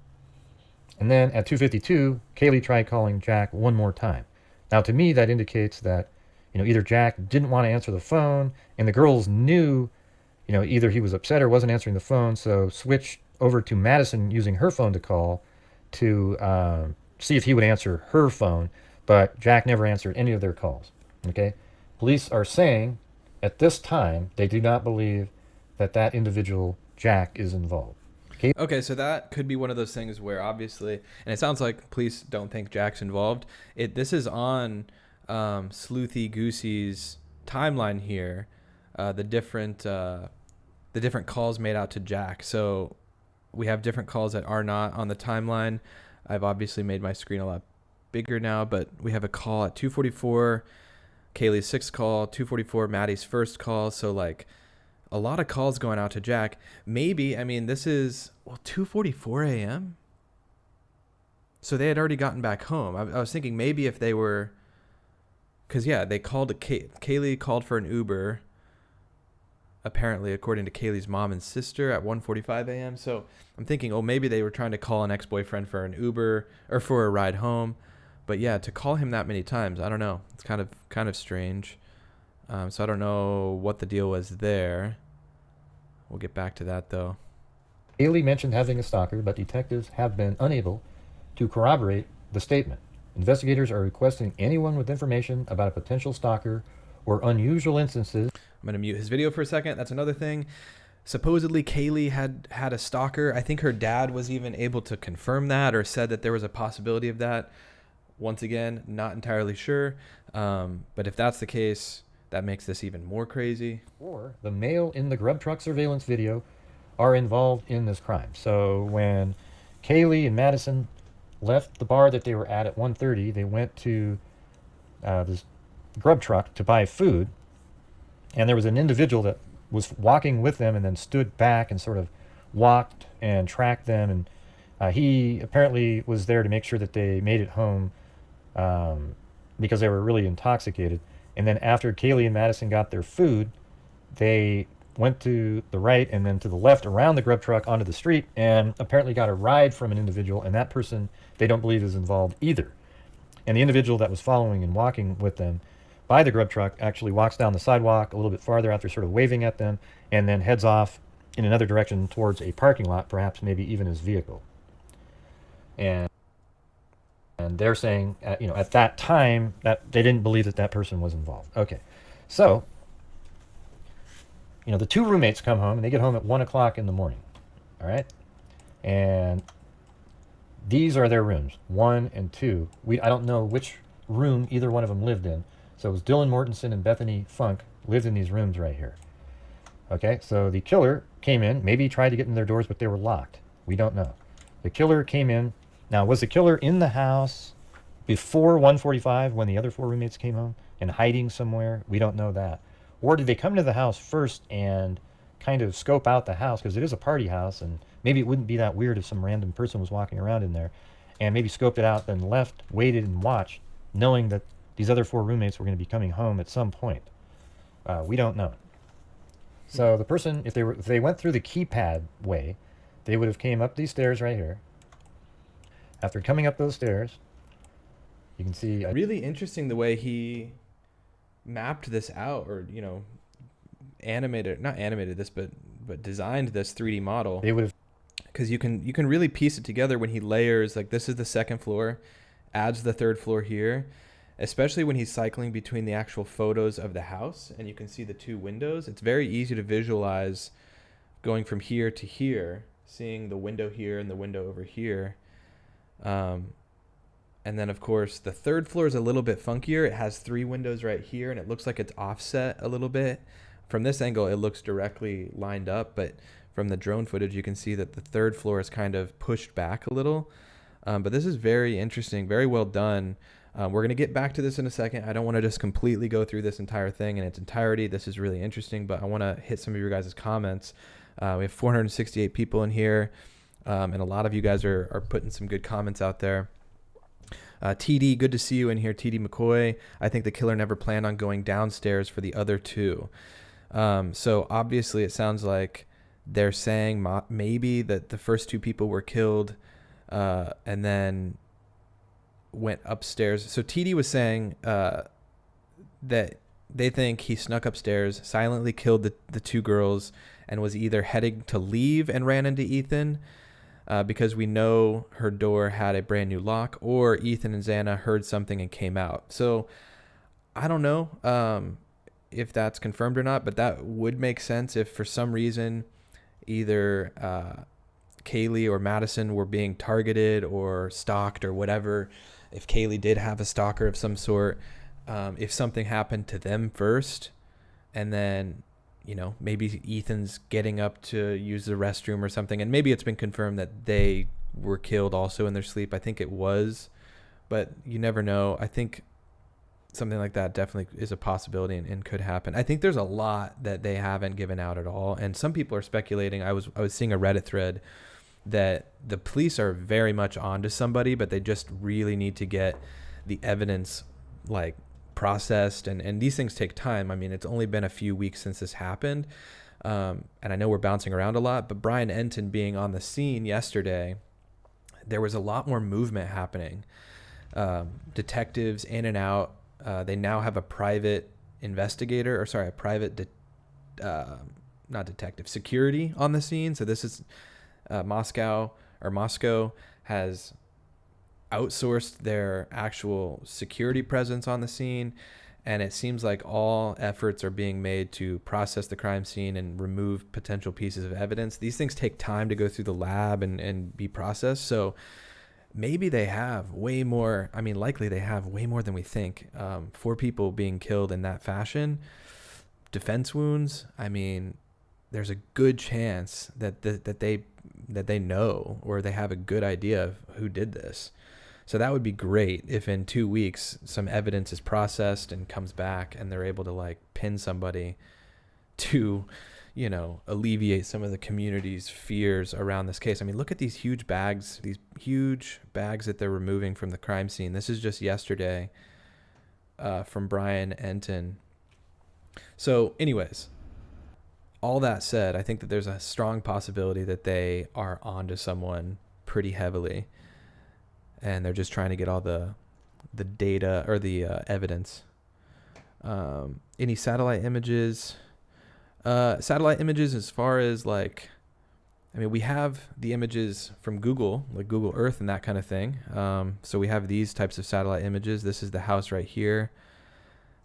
And then at 2:52, Kaylee tried calling Jack one more time. Now, to me, that indicates that, either Jack didn't want to answer the phone, and the girls knew, either he was upset or wasn't answering the phone, so switched over to Madison using her phone to call to see if he would answer her phone, but Jack never answered any of their calls. Okay? Police are saying at this time they do not believe that individual Jack is involved. Okay, so that could be one of those things where obviously, and it sounds like police don't think Jack's involved. This is on Sleuthy Goosey's timeline here, the different calls made out to Jack. So we have different calls that are not on the timeline. I've obviously made my screen a lot bigger now, but we have a call at 2:44, Kaylee's 6th call, 2:44, Maddie's 1st call. So like a lot of calls going out to Jack. Maybe, I mean, this is 2:44 a.m. So they had already gotten back home. I was thinking maybe if they were, because yeah, they called Kaylee called for an Uber, apparently according to Kaylee's mom and sister, at 1:45 a.m. So I'm thinking, maybe they were trying to call an ex-boyfriend for an Uber or for a ride home. But yeah, to call him that many times, I don't know. It's kind of strange. So I don't know what the deal was there. We'll get back to that though. Kaylee mentioned having a stalker, but detectives have been unable to corroborate the statement. Investigators are requesting anyone with information about a potential stalker or unusual instances. I'm going to mute his video for a second. That's another thing. Supposedly Kaylee had a stalker. I think her dad was even able to confirm that or said that there was a possibility of that. Once again, not entirely sure. But if that's the case, that makes this even more crazy. Or the male in the grub truck surveillance video are involved in this crime. So when Kaylee and Madison left the bar that they were at 1:30, they went to this grub truck to buy food, and there was an individual that was walking with them and then stood back and sort of walked and tracked them, and he apparently was there to make sure that they made it home because they were really intoxicated. And then after Kaylee and Madison got their food, they went to the right and then to the left around the grub truck onto the street and apparently got a ride from an individual, and that person they don't believe is involved either. And the individual that was following and walking with them by the grub truck actually walks down the sidewalk a little bit farther after sort of waving at them, and then heads off in another direction towards a parking lot, perhaps maybe even his vehicle. And they're saying, at that time, that they didn't believe that person was involved. Okay, so the two roommates come home and they get home at 1 o'clock in the morning. All right. And these are their rooms, 1 and 2. I don't know which room either one of them lived in. So it was Dylan Mortensen and Bethany Funk lived in these rooms right here. Okay, so the killer came in. Maybe he tried to get in their doors, but they were locked. We don't know. The killer came in. Now, was the killer in the house before 1:45 when the other 4 roommates came home and hiding somewhere? We don't know that. Or did they come to the house first and kind of scope out the house, because it is a party house, and maybe it wouldn't be that weird if some random person was walking around in there, and maybe scoped it out, then left, waited, and watched, knowing that these other 4 roommates were going to be coming home at some point. We don't know. So the person, if they went through the keypad way, they would have came up these stairs right here. After coming up those stairs, you can see really interesting the way he mapped this out, or not animated this, but designed this 3D model. They would have, because you can really piece it together when he layers, like, this is the second floor, adds the third floor here, especially when he's cycling between the actual photos of the house and you can see the 2 windows. It's very easy to visualize going from here to here, seeing the window here and the window over here. And then, of course, the third floor is a little bit funkier. It has 3 windows right here, and it looks like it's offset a little bit. From this angle, it looks directly lined up, but from the drone footage, you can see that the third floor is kind of pushed back a little. But this is very interesting, very well done. We're going to get back to this in a second. I don't want to just completely go through this entire thing in its entirety. This is really interesting, but I want to hit some of your guys' comments. We have 468 people in here, and a lot of you guys are putting some good comments out there. TD, good to see you in here. TD McCoy, I think the killer never planned on going downstairs for the other 2. So obviously it sounds like they're saying maybe that the first 2 people were killed and then went upstairs. So TD was saying that they think he snuck upstairs, silently killed the 2 girls, and was either heading to leave and ran into Ethan, because we know her door had a brand new lock, or Ethan and Xana heard something and came out. So I don't know if that's confirmed or not, but that would make sense if for some reason either Kaylee or Madison were being targeted or stalked or whatever. If Kaylee did have a stalker of some sort, if something happened to them first, and then, maybe Ethan's getting up to use the restroom or something, and maybe it's been confirmed that they were killed also in their sleep. I think it was, but you never know. I think something like that definitely is a possibility and could happen. I think there's a lot that they haven't given out at all, and some people are speculating. I was seeing a Reddit thread that the police are very much onto somebody, but they just really need to get the evidence processed, and these things take time. I mean, it's only been a few weeks since this happened, and I know we're bouncing around a lot, but Brian Enton being on the scene yesterday, there was a lot more movement happening. Detectives in and out. They now have a private investigator, not detective, security on the scene. So this is Moscow has outsourced their actual security presence on the scene, and it seems like all efforts are being made to process the crime scene and remove potential pieces of evidence. These things take time to go through the lab and be processed, so maybe they have way more. I mean, likely they have way more than we think. 4 people being killed in that fashion, defense wounds. I mean, there's a good chance that they know, or they have a good idea of who did this. So that would be great if in 2 weeks some evidence is processed and comes back and they're able to pin somebody to, alleviate some of the community's fears around this case. I mean, look at these huge bags that they're removing from the crime scene. This is just yesterday from Brian Enton. So anyways, all that said, I think that there's a strong possibility that they are onto someone pretty heavily, and they're just trying to get all the data or the evidence. Any satellite images? Satellite images, as far as we have the images from Google, like Google Earth and that kind of thing. So we have these types of satellite images. This is the house right here.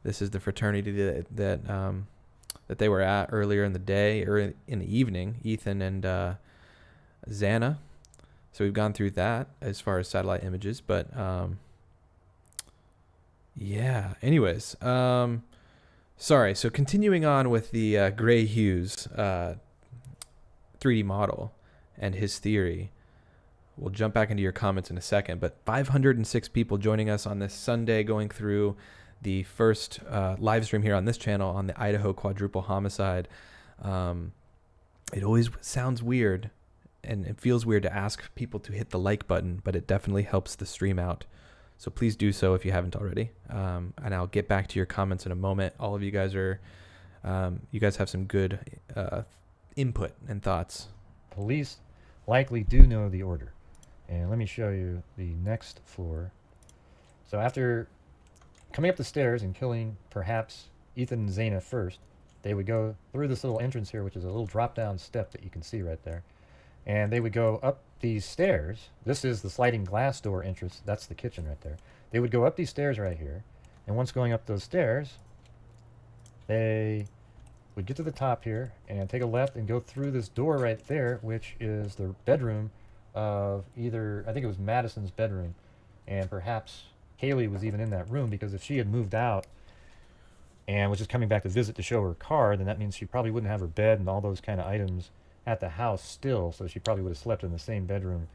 This is the fraternity that that they were at earlier in the day or in the evening, Ethan and Xana. So we've gone through that as far as satellite images, but yeah. Anyways, sorry. So continuing on with the Gray Hughes 3D model and his theory. We'll jump back into your comments in a second, but 506 people joining us on this Sunday, going through the first live stream here on this channel on the Idaho quadruple homicide. It always sounds weird and it feels weird to ask people to hit the like button, but it definitely helps the stream out. So please do so if you haven't already. And I'll get back to your comments in a moment. All of you guys you guys have some good input and thoughts. Police likely do know the order. And let me show you the next floor. So after coming up the stairs and killing perhaps Ethan and Xana first, they would go through this little entrance here, which is a little drop-down step that you can see right there. And they would go up these stairs. This is the sliding glass door entrance. That's the kitchen right there. They would go up these stairs right here. And once going up those stairs, they would get to the top here and take a left and go through this door right there, which is the bedroom of either, I think it was Madison's bedroom, and perhaps Kaylee was even in that room, because if she had moved out and was just coming back to visit to show her car, then that means she probably wouldn't have her bed and all those kind of items at the house still, so she probably would have slept in the same bedroom.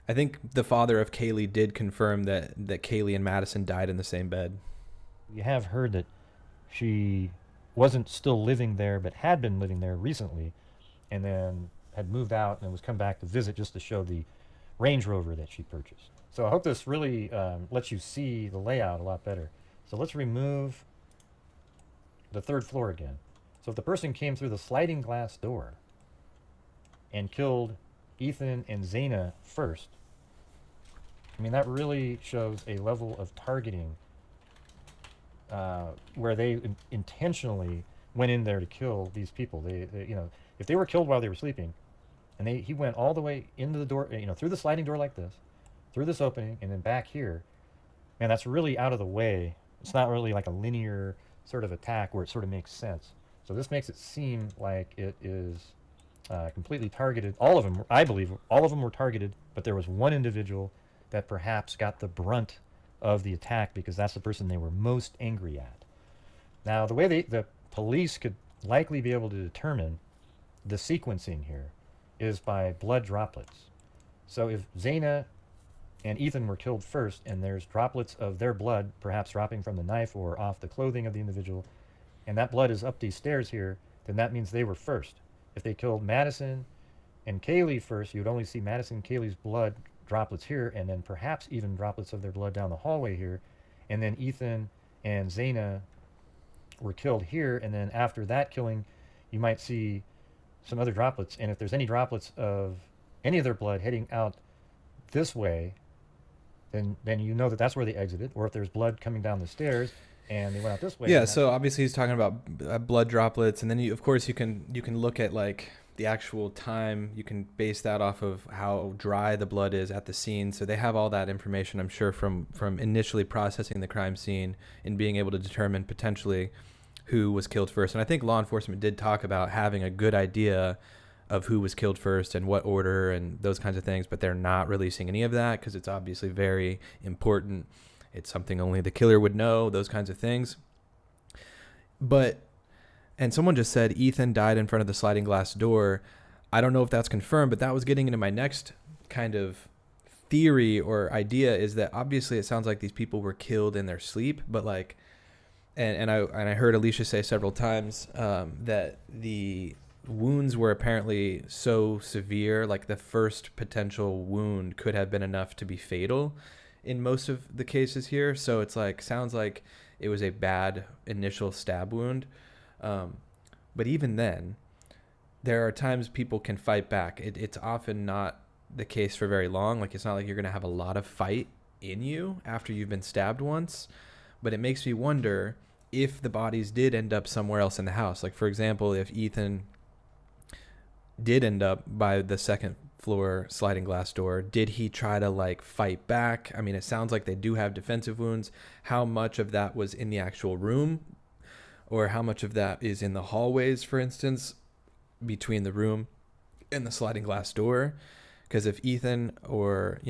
I think the father of Kaylee did confirm that Kaylee and Madison died in the same bed. You have heard that she wasn't still living there, but had been living there recently, and then had moved out and was come back to visit just to show the Range Rover that she purchased. So I hope this really lets you see the layout a lot better. So let's remove the third floor again. So if the person came through the sliding glass door and killed Ethan and Xana first, I mean, that really shows a level of targeting where they intentionally went in there to kill these people. They you know, if they were killed while they were sleeping, and he went all the way into the door, you know, through the sliding door like this, through this opening, and then back here, man, that's really out of the way. It's not really like a linear sort of attack where it sort of makes sense. So this makes it seem like it is completely targeted. All of them, I believe, all of them were targeted, but there was one individual that perhaps got the brunt of the attack because that's the person they were most angry at. Now, the way the police could likely be able to determine the sequencing here is by blood droplets. So if Xana and Ethan were killed first, and there's droplets of their blood perhaps dropping from the knife or off the clothing of the individual, and that blood is up these stairs here, then that means they were first. If they killed Madison and Kaylee first, you would only see Madison and Kaylee's blood droplets here, and then perhaps even droplets of their blood down the hallway here, and then Ethan and Xana were killed here, and then after that killing, you might see some other droplets, and if there's any droplets of any of their blood heading out this way, then you know that that's where they exited. Or if there's blood coming down the stairs and they went out this way. Yeah, so obviously he's talking about blood droplets, and then of course you can look at like the actual time. You can base that off of how dry the blood is at the scene. So they have all that information, I'm sure, from initially processing the crime scene and being able to determine potentially who was killed first. And I think law enforcement did talk about having a good idea of who was killed first and what order and those kinds of things, but they're not releasing any of that because it's obviously very important. It's something only the killer would know, those kinds of things. And someone just said Ethan died in front of the sliding glass door. I don't know if that's confirmed, but that was getting into my next kind of theory or idea, is that obviously it sounds like these people were killed in their sleep, but like, and I heard Alicia say several times that the wounds were apparently so severe, like the first potential wound could have been enough to be fatal in most of the cases here. So it's like, sounds like it was a bad initial stab wound. But even then, there are times people can fight back. It's often not the case for very long. Like, it's not like you're going to have a lot of fight in you after you've been stabbed once. But it makes me wonder if the bodies did end up somewhere else in the house. Like, for example, if Ethan did end up by the second floor sliding glass door, did he try to like fight back? I mean, it sounds like they do have defensive wounds. How much of that was in the actual room? or how much of that is in the hallways, for instance, between the room and the sliding glass door. Because if Ethan or,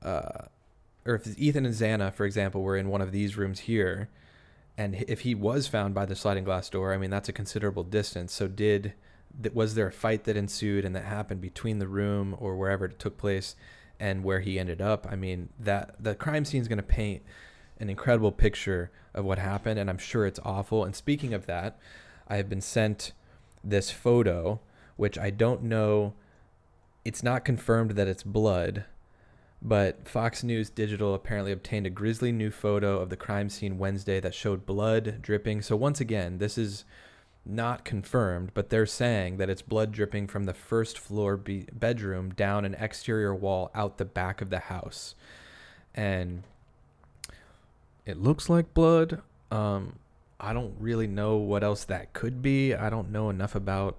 or if Ethan and Xana, for example, were in one of these rooms here, and if he was found by the sliding glass door, I mean, that's a considerable distance. So was there a fight that ensued and that happened between the room or wherever it took place and where he ended up? I mean, that the crime scene is going to paint an incredible picture of what happened, and I'm sure it's awful. And speaking of that, I have been sent this photo, which I don't know, it's not confirmed that it's blood, but Fox News Digital apparently obtained a grisly new photo of the crime scene Wednesday that showed blood dripping. So once again, this is not confirmed, but they're saying that it's blood dripping from the first floor bedroom down an exterior wall out the back of the house. And it looks like blood. I don't really know what else that could be. I don't know enough about,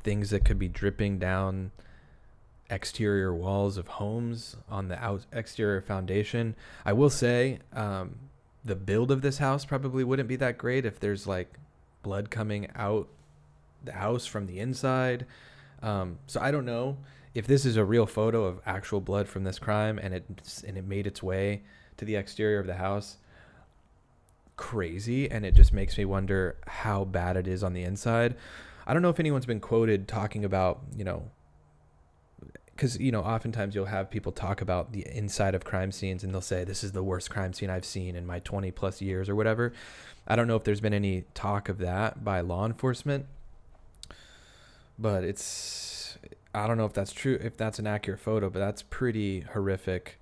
things that could be dripping down exterior walls of homes on the exterior foundation. I will say, the build of this house probably wouldn't be that great if there's like blood coming out the house from the inside. So I don't know if this is a real photo of actual blood from this crime and it made its way to the exterior of the house. Crazy. And it just makes me wonder how bad it is on the inside. I don't know if anyone's been quoted talking about, because, oftentimes you'll have people talk about the inside of crime scenes and they'll say, this is the worst crime scene I've seen in my 20 plus years or whatever. I don't know if there's been any talk of that by law enforcement, but I don't know if that's true, if that's an accurate photo, but that's pretty horrific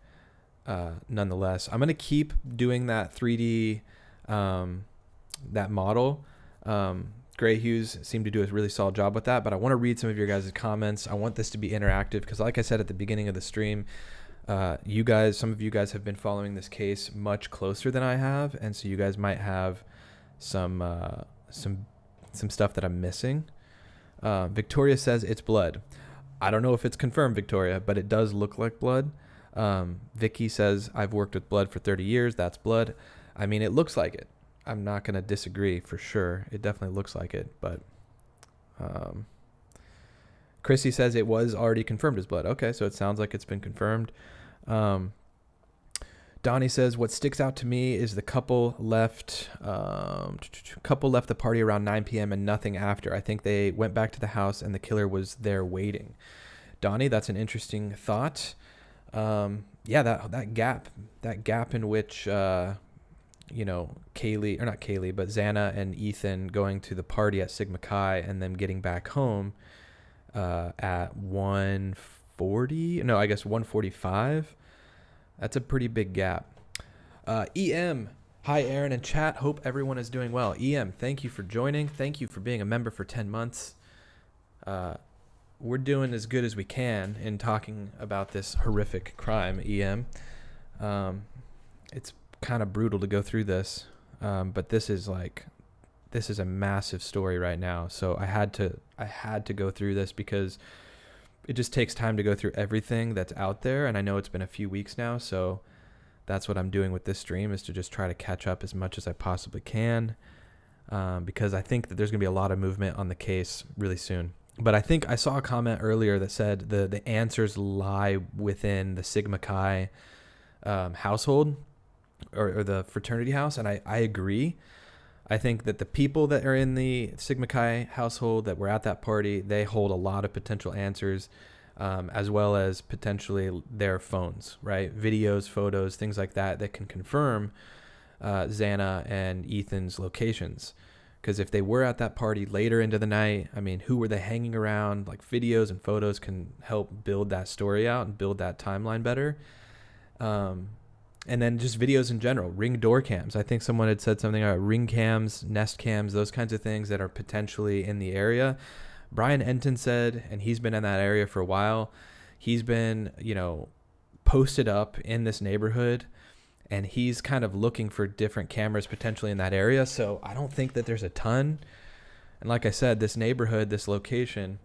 nonetheless. I'm going to keep doing that 3D, that model. Gray Hughes seemed to do a really solid job with that, but I want to read some of your guys' comments. I want this to be interactive because, like I said at the beginning of the stream, some of you guys have been following this case much closer than I have, and so you guys might have some stuff that I'm missing. Victoria says it's blood. I don't know if it's confirmed, Victoria, but it does look like blood. Vicky says, I've worked with blood for 30 years. That's blood. I mean, it looks like it. I'm not going to disagree for sure. It definitely looks like it, but Chrissy says it was already confirmed as blood. Okay, so it sounds like it's been confirmed. Donnie says, what sticks out to me is the couple left the party around 9 p.m. and nothing after. I think they went back to the house and the killer was there waiting. Donnie, that's an interesting thought. Yeah, that gap in which Kaylee, or not Kaylee, but Xana and Ethan going to the party at Sigma Chi and them getting back home at 1:45. That's a pretty big gap. EM, hi Aaron and chat. Hope everyone is doing well. EM, thank you for joining. Thank you for being a member for 10 months. We're doing as good as we can in talking about this horrific crime, EM. It's kind of brutal to go through this, but this is a massive story right now. So I had to go through this because it just takes time to go through everything that's out there. And I know it's been a few weeks now, so that's what I'm doing with this stream, is to just try to catch up as much as I possibly can, because I think that there's going to be a lot of movement on the case really soon. But I think I saw a comment earlier that said the answers lie within the Sigma Chi household or the fraternity house. And I agree. I think that the people that are in the Sigma Chi household that were at that party, they hold a lot of potential answers, as well as potentially their phones, right? Videos, photos, things like that can confirm Xana and Ethan's locations. Because if they were at that party later into the night, I mean, who were they hanging around? Like, videos and photos can help build that story out and build that timeline better. And then just videos in general, Ring door cams. I think someone had said something about Ring cams, Nest cams, those kinds of things that are potentially in the area. Brian Enton said, and he's been in that area for a while, he's been, posted up in this neighborhood, and he's kind of looking for different cameras potentially in that area. So I don't think that there's a ton. And like I said, this neighborhood, this location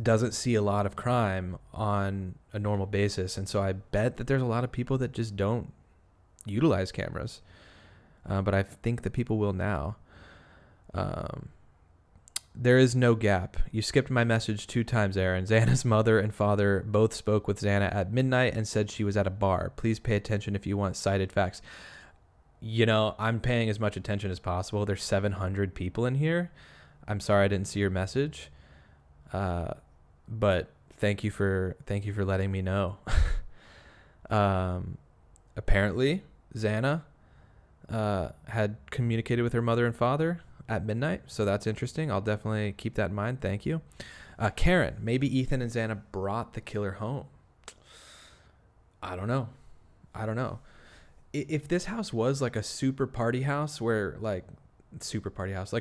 doesn't see a lot of crime on a normal basis. And so I bet that there's a lot of people that just don't utilize cameras. but I think that people will now. There is no gap. You skipped my message 2 times, Aaron. Xana's mother and father both spoke with Xana at midnight and said she was at a bar. Please pay attention if you want cited facts. You know, I'm paying as much attention as possible. There's 700 people in here. I'm sorry I didn't see your message. But thank you for letting me know. Apparently, Xana had communicated with her mother and father at midnight, so that's interesting. I'll definitely keep that in mind. Thank you. Karen, maybe Ethan and Xana brought the killer home. I don't know. If this house was like a super party house like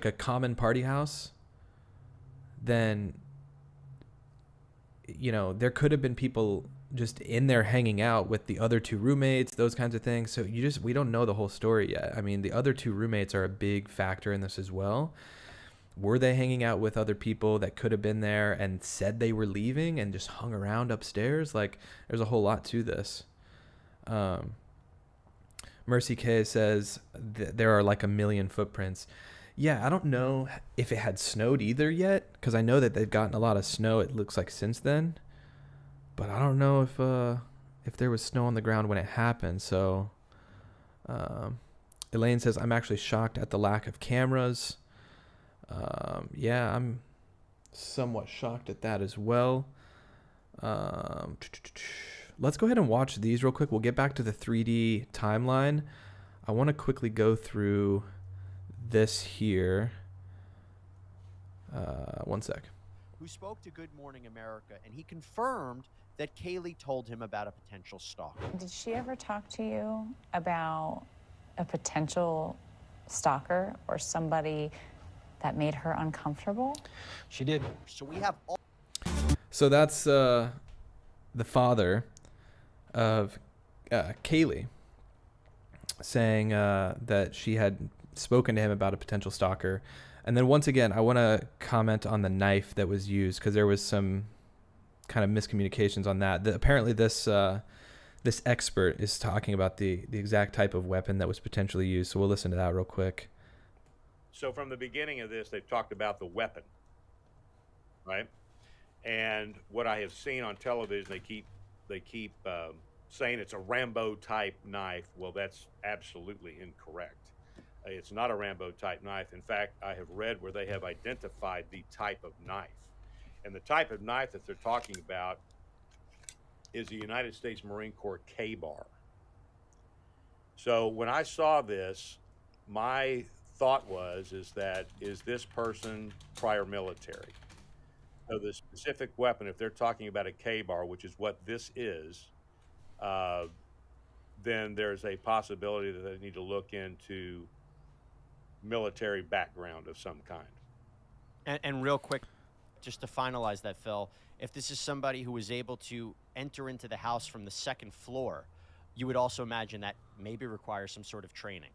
a common party house, then, you know, there could have been people just in there hanging out with the other 2 roommates, those kinds of things. So we don't know the whole story yet. I mean, the other 2 roommates are a big factor in this as well. Were they hanging out with other people that could have been there and said they were leaving and just hung around upstairs? Like, there's a whole lot to this. Mercy K says there are like 1 million footprints. Yeah, I don't know if it had snowed either yet, because I know that they've gotten a lot of snow, it looks like, since then. But I don't know if there was snow on the ground when it happened. So Elaine says, I'm actually shocked at the lack of cameras. Yeah, I'm somewhat shocked at that as well. Let's go ahead and watch these real quick. We'll get back to the 3D timeline. I want to quickly go through this here. One sec. Who spoke to Good Morning America, and he confirmed that Kaylee told him about a potential stalker. Did she ever talk to you about a potential stalker or somebody that made her uncomfortable? She did. So we have all. So that's the father of Kaylee saying that she had spoken to him about a potential stalker. And then once again, I want to comment on the knife that was used, because there was some kind of miscommunications on that. Apparently this expert is talking about the exact type of weapon that was potentially used. So we'll listen to that real quick. So from the beginning of this, they've talked about the weapon, right? And what I have seen on television, they keep saying it's a Rambo type knife. Well, that's absolutely incorrect. It's not a Rambo type knife. In fact, I have read where they have identified the type of knife. And the type of knife that they're talking about is the United States Marine Corps K-bar. So when I saw this, my thought is this person prior military? So the specific weapon, if they're talking about a K-bar, which is what this is, then there's a possibility that they need to look into military background of some kind. And real quick, just to finalize that, Phil, if this is somebody who was able to enter into the house from the 2nd floor, you would also imagine that maybe requires some sort of training.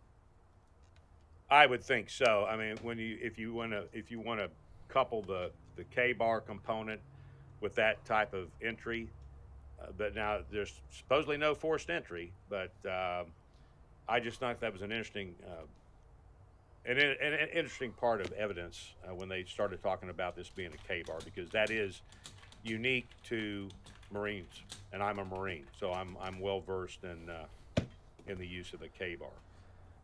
I would think so. I mean, if you want to couple the K-bar component with that type of entry, but now there's supposedly no forced entry, but I just thought that was an interesting an interesting part of evidence when they started talking about this being a K-bar, because that is unique to Marines, and I'm a Marine, so I'm well versed in the use of the K-bar.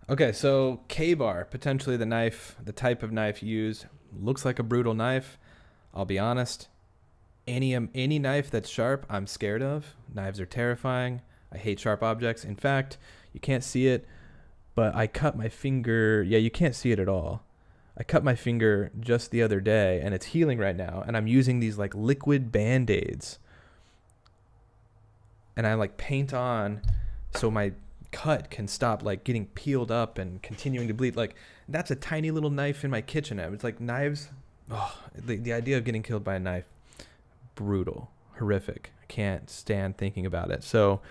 Okay, so K-bar, potentially the type of knife used, looks like a brutal knife. I'll be honest, any knife that's sharp, I'm scared of. Knives are terrifying. I hate sharp objects. In fact, you can't see it, but I cut my finger. Yeah, you can't see it at all. I cut my finger just the other day, and it's healing right now, and I'm using these like liquid Band-Aids. And I like paint on so my cut can stop like getting peeled up and continuing to bleed. Like, that's a tiny little knife in my kitchen. It's like knives. Oh, the idea of getting killed by a knife, brutal, horrific. I can't stand thinking about it. So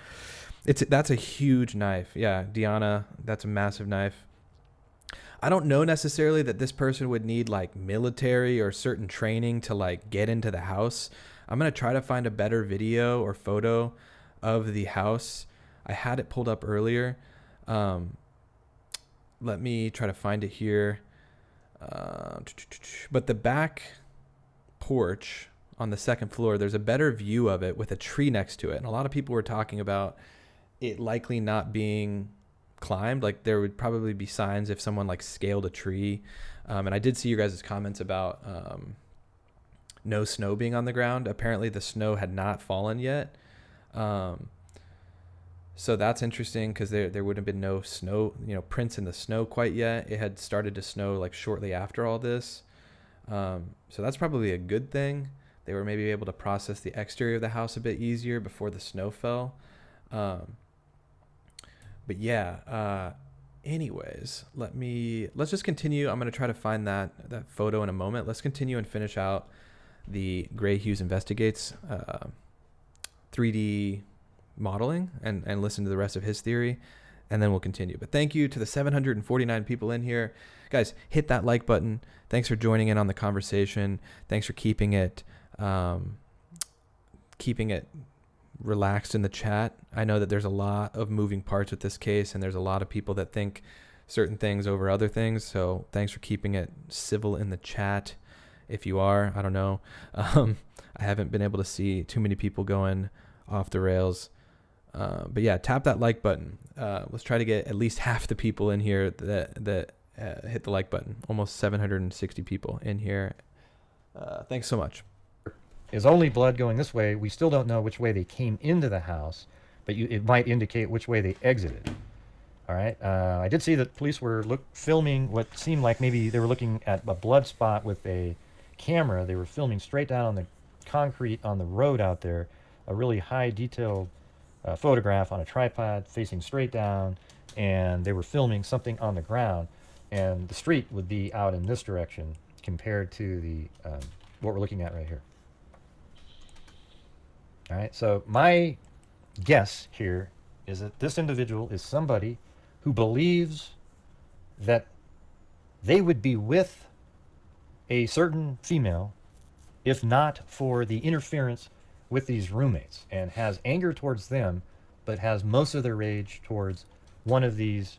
that's a huge knife. Yeah, Deanna, that's a massive knife. I don't know necessarily that this person would need like military or certain training to like get into the house. I'm going to try to find a better video or photo of the house. I had it pulled up earlier. Let me try to find it here. But the back porch on the second floor, there's a better view of it with a tree next to it. And a lot of people were talking about it likely not being climbed. Like there would probably be signs if someone like scaled a tree. And I did see your guys' comments about no snow being on the ground. Apparently the snow had not fallen yet. So that's interesting because there would have been no snow, prints in the snow quite yet. It had started to snow like shortly after all this. So that's probably a good thing. They were maybe able to process the exterior of the house a bit easier before the snow fell. But yeah, anyways, let's just continue. I'm going to try to find that photo in a moment. Let's continue and finish out the Gray Hughes Investigates 3D modeling and listen to the rest of his theory, and then we'll continue. But thank you to the 749 people in here. Guys, hit that like button. Thanks for joining in on the conversation. Thanks for keeping it relaxed in the chat. I know that there's a lot of moving parts with this case, and there's a lot of people that think certain things over other things. So thanks for keeping it civil in the chat. If you are, I don't know. I haven't been able to see too many people going off the rails. But yeah, tap that like button. Let's try to get at least half the people in here that hit the like button. Almost 760 people in here. Thanks so much. Is only blood going this way. We still don't know which way they came into the house, but it might indicate which way they exited. All right. I did see that police were filming what seemed like maybe they were looking at a blood spot with a camera. They were filming straight down on the concrete on the road out there, a really high detailed photograph on a tripod facing straight down, and they were filming something on the ground, and the street would be out in this direction compared to the what we're looking at right here. All right, so my guess here is that this individual is somebody who believes that they would be with a certain female if not for the interference with these roommates, and has anger towards them, but has most of their rage towards one of these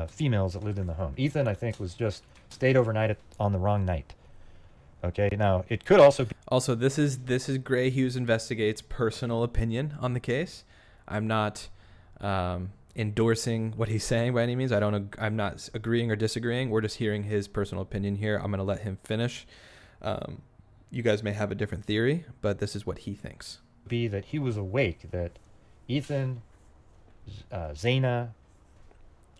females that lived in the home. Ethan, I think, was just stayed overnight on the wrong night. Okay, now it could also be... Also, this is Gray Hughes Investigates' personal opinion on the case. I'm not endorsing what he's saying by any means. I'm not agreeing or disagreeing. We're just hearing his personal opinion here. I'm going to let him finish. You guys may have a different theory, but this is what he thinks. Be that he was awake, that Ethan, Zaina,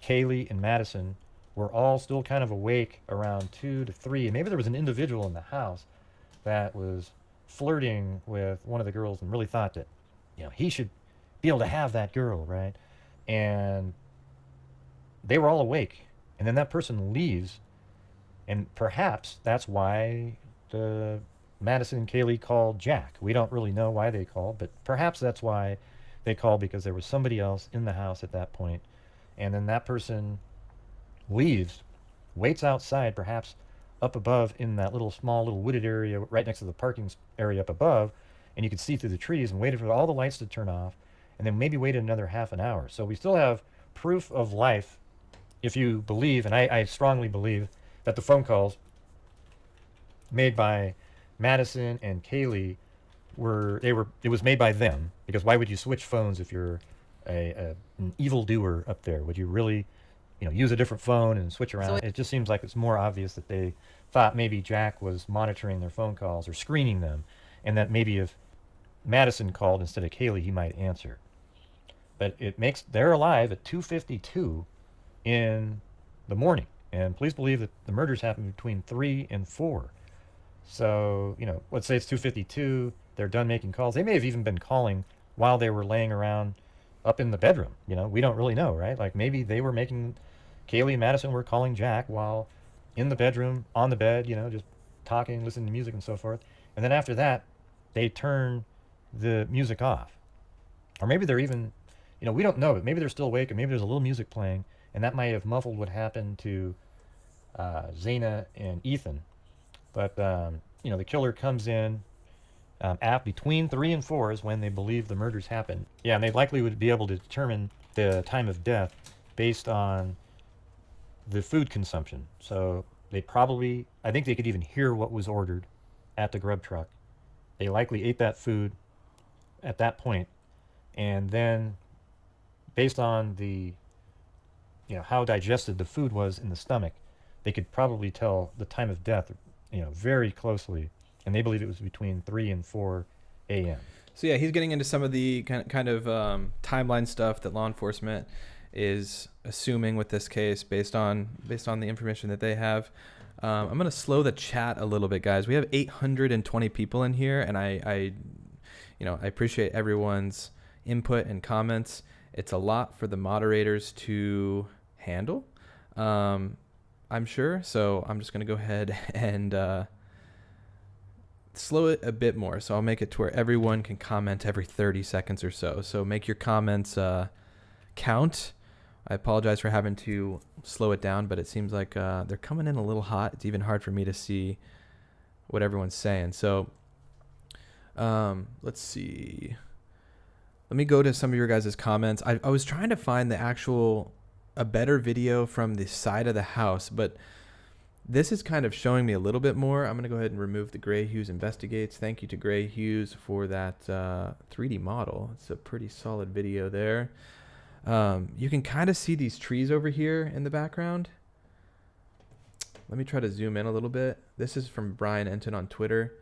Kaylee, and Madison were all still kind of awake around 2 to 3, and maybe there was an individual in the house that was flirting with one of the girls and really thought that, he should be able to have that girl, right? And they were all awake, and then that person leaves, and perhaps that's why the Madison and Kaylee called Jack. We don't really know why they called, but perhaps that's why they called, because there was somebody else in the house at that point. And then that person leaves, waits outside, perhaps up above in that small little wooded area right next to the parking area up above, and you could see through the trees, and waited for all the lights to turn off, and then maybe waited another half an hour. So we still have proof of life if you believe, and I strongly believe, that the phone calls made by Madison and Kaylee it was made by them, because why would you switch phones if you're an evildoer up there? Would you really use a different phone and switch around? It just seems like it's more obvious that they thought maybe Jack was monitoring their phone calls or screening them, and that maybe if Madison called instead of Kaylee, he might answer. But they're alive at 2:52 in the morning, and please believe that the murders happened between 3 and 4. So, let's say it's 2:52, they're done making calls. They may have even been calling while they were laying around up in the bedroom. We don't really know, right? Like maybe they were Kaylee and Madison were calling Jack while in the bedroom, on the bed, just talking, listening to music and so forth. And then after that, they turn the music off. Or maybe they're even, we don't know, but maybe they're still awake, and maybe there's a little music playing, and that might have muffled what happened to Zaina and Ethan. But, the killer comes in between 3 and 4 is when they believe the murders happened. Yeah, and they likely would be able to determine the time of death based on the food consumption. So they probably, I think they could even hear what was ordered at the grub truck. They likely ate that food at that point, and then based on the, how digested the food was in the stomach, they could probably tell the time of death, very closely, and they believe it was between 3 and 4 a.m. So yeah, he's getting into some of the kind of timeline stuff that law enforcement is assuming with this case based on the information that they have. I'm gonna slow the chat a little bit, guys. We have 820 people in here, and I appreciate everyone's input and comments. It's a lot for the moderators to handle, I'm sure. So I'm just gonna go ahead and slow it a bit more. So I'll make it to where everyone can comment every 30 seconds or so. So make your comments count. I apologize for having to slow it down, but it seems like they're coming in a little hot. It's even hard for me to see what everyone's saying. So let's see. Let me go to some of your guys' comments. I was trying to find a better video from the side of the house, but this is kind of showing me a little bit more. I'm going to go ahead and remove the Gray Hughes Investigates. Thank you to Gray Hughes for that 3D model. It's a pretty solid video there. You can kind of see these trees over here in the background. Let me try to zoom in a little bit. This is from Brian Enton on Twitter.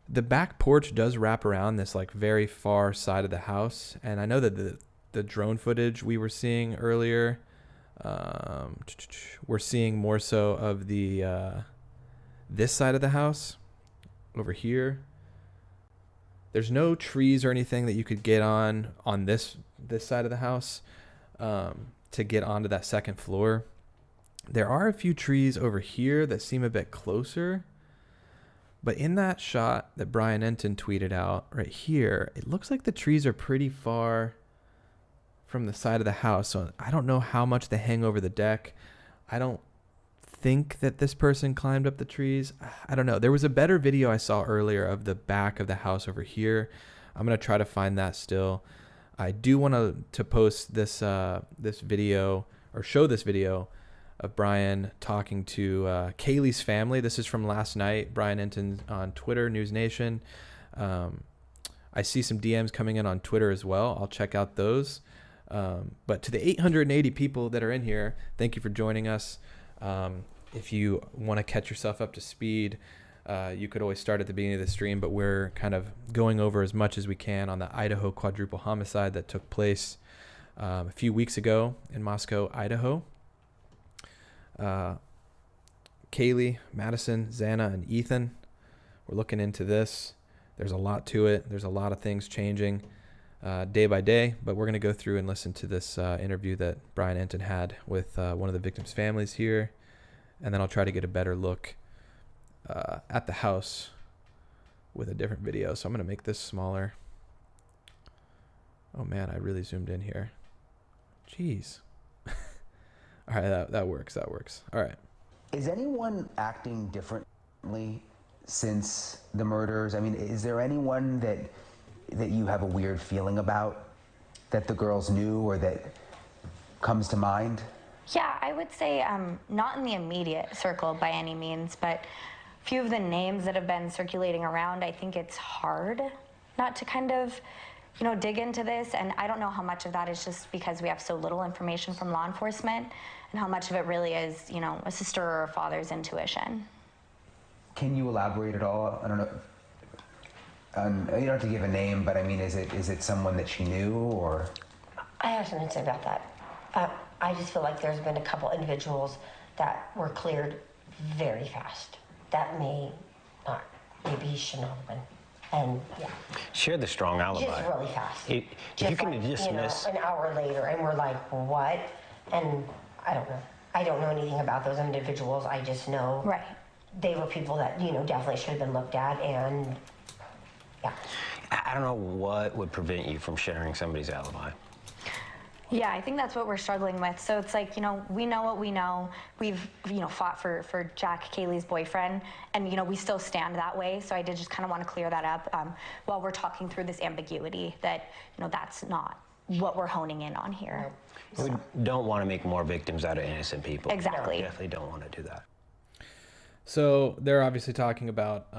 The back porch does wrap around this like very far side of the house. And I know that the drone footage we were seeing earlier, we're seeing more so of the this side of the house over here. There's no trees or anything that you could get on this side of the house to get onto that second floor. There are a few trees over here that seem a bit closer, but in that shot that Brian Enton tweeted out right here, it looks like the trees are pretty far from the side of the house. So I don't know how much they hang over the deck. I don't think that this person climbed up the trees. I don't know. There was a better video I saw earlier of the back of the house over here. I'm going to try to find that still. I do want to post this video, or show this video of Brian talking to Kaylee's family. This is from last night. Brian Enton on Twitter, News Nation. I see some DMs coming in on Twitter as well. I'll check out those. But to the 880 people that are in here, thank you for joining us. If you want to catch yourself up to speed, you could always start at the beginning of the stream, but we're kind of going over as much as we can on the Idaho quadruple homicide that took place a few weeks ago in Moscow, Idaho. Kaylee, Madison, Xana, and Ethan, we're looking into this. There's a lot to it. There's a lot of things changing day by day, but we're going to go through and listen to this interview that Brian Enton had with one of the victims' families here, and then I'll try to get a better look at the house with a different video. So I'm going to make this smaller. Oh man, I really zoomed in here. Jeez. All right, that works. That works. All right. Is anyone acting differently since the murders? I mean, is there anyone that you have a weird feeling about that the girls knew or that comes to mind? Yeah, I would say not in the immediate circle by any means, but a few of the names that have been circulating around, I think it's hard not to kind of, dig into this. And I don't know how much of that is just because we have so little information from law enforcement and how much of it really is, a sister or a father's intuition. Can you elaborate at all? I don't know. You don't have to give a name, but I mean, is it someone that she knew, or? I have something to say about that. I just feel like there's been a couple individuals that were cleared very fast. That may not, maybe he shouldn't have been. And yeah. She had the strong alibi. Just really fast. If you can dismiss. An hour later, and we're like, what? And I don't know. I don't know anything about those individuals. I just know they were people that, definitely should have been looked at, and yeah. I don't know what would prevent you from sharing somebody's alibi. Yeah, I think that's what we're struggling with. So it's like, we know what we know. We've, fought for Jack, Kaylee's boyfriend, and, we still stand that way. So I did just kind of want to clear that up while we're talking through this ambiguity that, that's not what we're honing in on here. We don't want to make more victims out of innocent people. Exactly. We definitely don't want to do that. So they're obviously talking about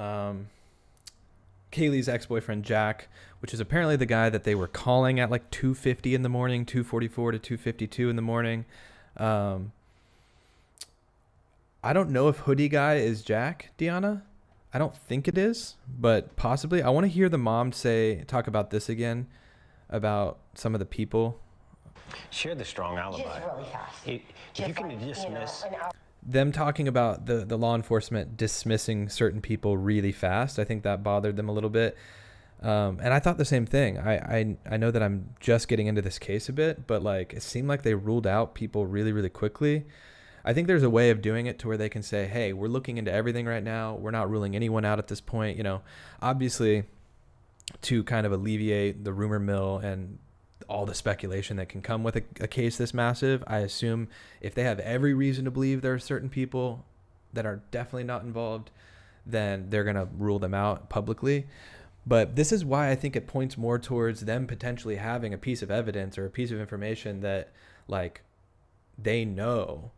Kaylee's ex-boyfriend Jack, which is apparently the guy that they were calling at like 2:50 in the morning, 2:44 to 2:52 in the morning. I don't know if Hoodie Guy is Jack, Deanna. I don't think it is, but possibly. I want to hear the mom talk about this again, about some of the people. Share the strong alibi. Just really fast. If you can dismiss... Them talking about the law enforcement dismissing certain people really fast, I think that bothered them a little bit. And I thought the same thing. I know that I'm just getting into this case a bit, but like it seemed like they ruled out people really, really quickly. I think there's a way of doing it to where they can say, hey, we're looking into everything right now. We're not ruling anyone out at this point. You know, obviously to kind of alleviate the rumor mill and all the speculation that can come with a case this massive, I assume if they have every reason to believe there are certain people that are definitely not involved, then they're going to rule them out publicly. But this is why I think it points more towards them potentially having a piece of evidence or a piece of information that like they know,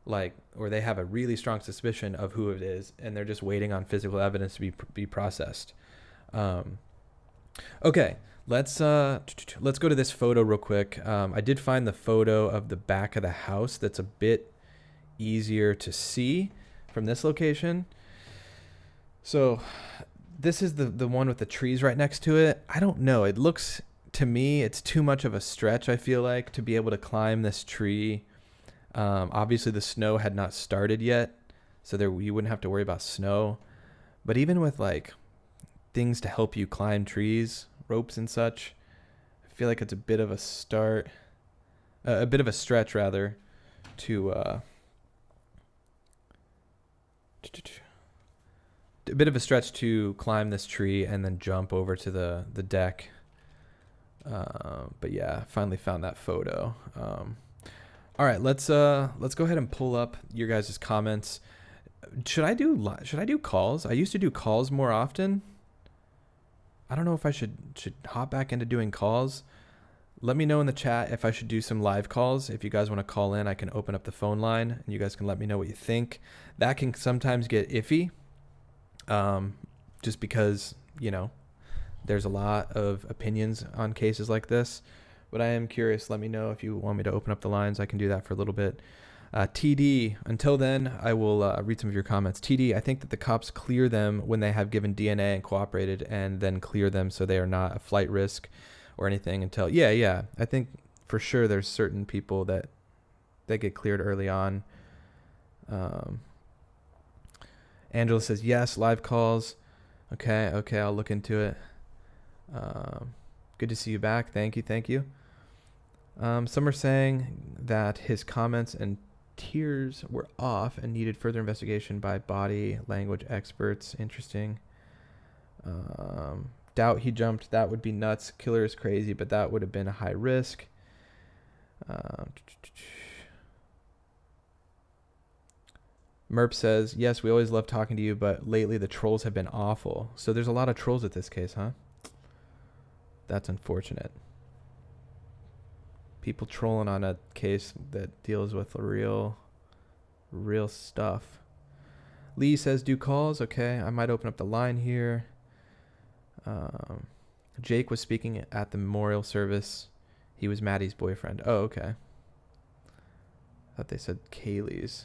like, or they have a really strong suspicion of who it is, and they're just waiting on physical evidence to be processed. Okay. Let's go to this photo real quick. I did find the photo of the back of the house that's a bit easier to see from this location. So this is the one with the trees right next to it. I don't know. It looks to me, it's too much of a stretch, I feel like, to be able to climb this tree. Obviously the snow had not started yet, so you wouldn't have to worry about snow. But even with like things to help you climb trees, ropes and such, I feel like it's a bit of a stretch rather, to a bit of a stretch to climb this tree and then jump over to the deck. But yeah, finally found that photo. All right, let's go ahead and pull up your guys' comments. Should I do calls? I used to do calls more often. I don't know if I should hop back into doing calls. Let me know in the chat if I should do some live calls. If you guys want to call in, I can open up the phone line and you guys can let me know what you think. That can sometimes get iffy, just because, you know, there's a lot of opinions on cases like this. But I am curious. Let me know if you want me to open up the lines. I can do that for a little bit. TD, until then, I will read some of your comments. TD, I think that the cops clear them when they have given DNA and cooperated, and then clear them so they are not a flight risk or anything until... Yeah. I think for sure there's certain people that get cleared early on. Angela says, yes, live calls. Okay, I'll look into it. Good to see you back. Thank you. Some are saying that his comments and tears were off and needed further investigation by body language experts. Interesting. Doubt he jumped. That would be nuts. Killer is crazy, but that would have been a high risk. Merp says, yes, we always love talking to you, but lately the trolls have been awful. So there's a lot of trolls at this case, huh? That's unfortunate. People trolling on a case that deals with real stuff. Lee says, do calls. Okay, I might open up the line here. Jake was speaking at the memorial service. He was Maddie's boyfriend. Oh, okay. I thought they said Kaylee's.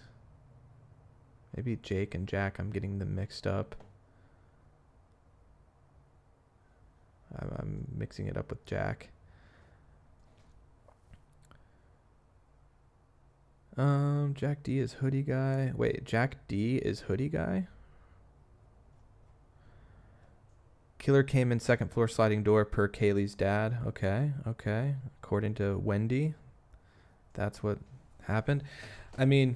Maybe Jake and Jack, I'm getting them mixed up. I'm mixing it up with Jack. Jack D is Hoodie Guy. Wait, Jack D is Hoodie Guy? Killer came in second floor sliding door per Kaylee's dad. Okay. According to Wendy, that's what happened. I mean,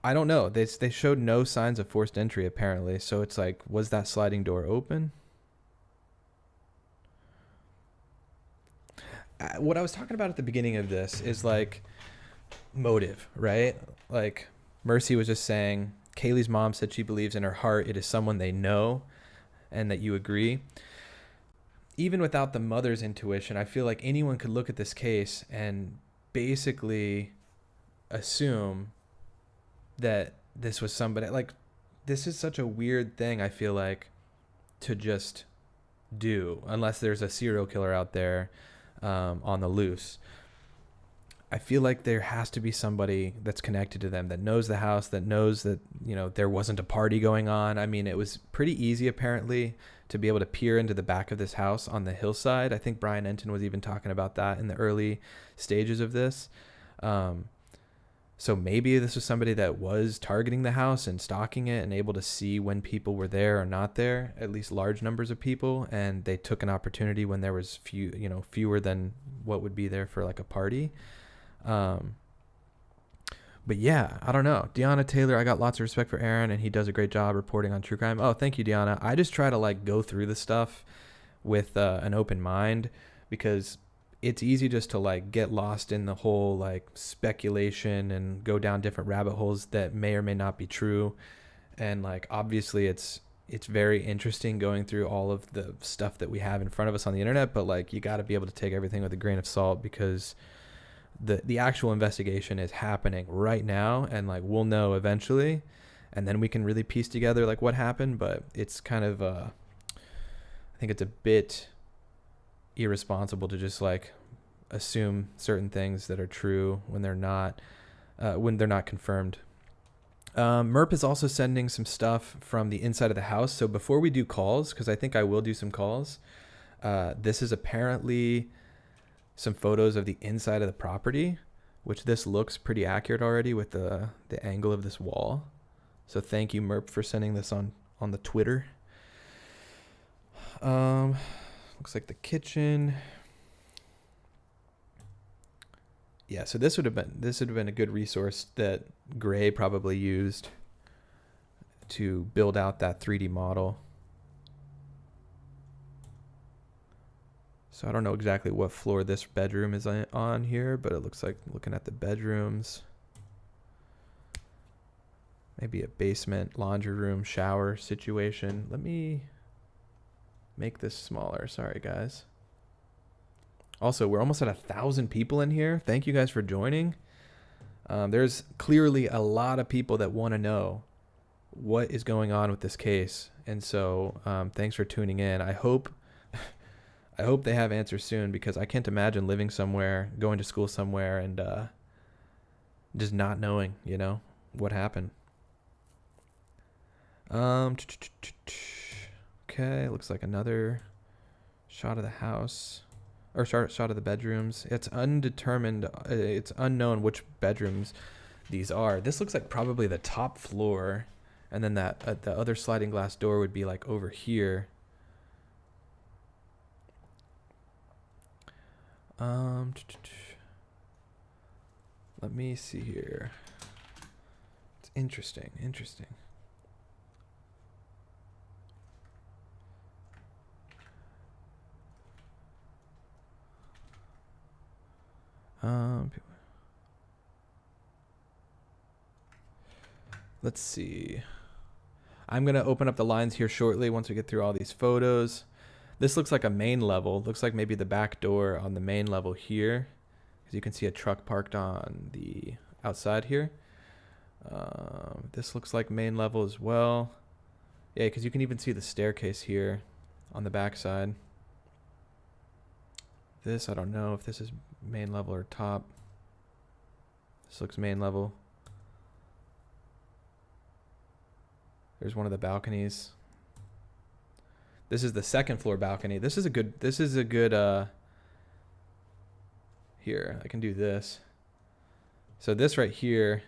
I don't know. They showed no signs of forced entry apparently. So it's like, was that sliding door open? What I was talking about at the beginning of this is like motive, right? Like Mercy was just saying, Kaylee's mom said she believes in her heart it is someone they know and that you agree. even without the mother's intuition, I feel like anyone could look at this case and basically assume that this was somebody. Like, this is such a weird thing, I feel like, to just do, unless there's a serial killer out there on the loose. I feel like there has to be somebody that's connected to them, that knows the house, that knows that, you know, there wasn't a party going on. I mean, it was pretty easy, apparently, to be able to peer into the back of this house on the hillside. I think Brian Enton was even talking about that in the early stages of this. So maybe this was somebody that was targeting the house and stalking it and able to see when people were there or not there, at least large numbers of people, and they took an opportunity when there was fewer than what would be there for like a party. But yeah, I don't know. Deanna Taylor, I got lots of respect for Aaron, and he does a great job reporting on true crime. Oh, thank you, Deanna. I just try to like go through the stuff with an open mind, because it's easy just to like get lost in the whole like speculation and go down different rabbit holes that may or may not be true. And like, obviously it's very interesting going through all of the stuff that we have in front of us on the internet, but like, you got to be able to take everything with a grain of salt, because the actual investigation is happening right now, and like, we'll know eventually, and then we can really piece together like what happened. But it's kind of I think it's a bit irresponsible to just like assume certain things that are true when they're not confirmed. Merp is also sending some stuff from the inside of the house. So before we do calls, because I think I will do some calls, this is apparently some photos of the inside of the property, which this looks pretty accurate already with the angle of this wall. So thank you, Merp, for sending this on the Twitter. Looks like the kitchen. Yeah, so this would have been a good resource that Gray probably used to build out that 3D model. So I don't know exactly what floor this bedroom is on here, but it looks like, looking at the bedrooms, maybe a basement, laundry room, shower situation. Let me make this smaller. Sorry, guys. Also, we're almost at 1,000 people in here. Thank you guys for joining. There's clearly a lot of people that want to know what is going on with this case. And so thanks for tuning in. I hope they have answers soon, because I can't imagine living somewhere, going to school somewhere, and just not knowing, you know, what happened. Okay, looks like another shot of the house, or shot of the bedrooms. It's undetermined. It's unknown which bedrooms these are. This looks like probably the top floor, and then that the other sliding glass door would be like over here. Let me see here. It's interesting. Let's see. I'm going to open up the lines here shortly once we get through all these photos. This looks like a main level. Looks like maybe the back door on the main level here, because you can see a truck parked on the outside here. This looks like main level as well. Yeah, because you can even see the staircase here on the back side. This, I don't know if this is main level or top. This looks main level. There's one of the balconies. This is the second floor balcony. This is a good here, I can do this. So this right here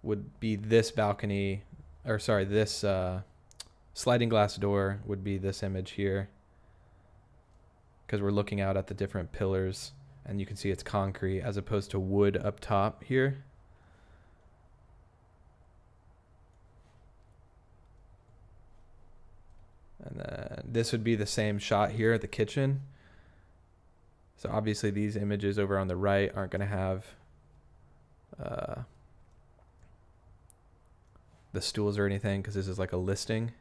would be this balcony, or sorry, this sliding glass door would be this image here, because we're looking out at the different pillars, and you can see it's concrete as opposed to wood up top here. And then this would be the same shot here at the kitchen. So obviously these images over on the right aren't going to have the stools or anything, because this is like a listing.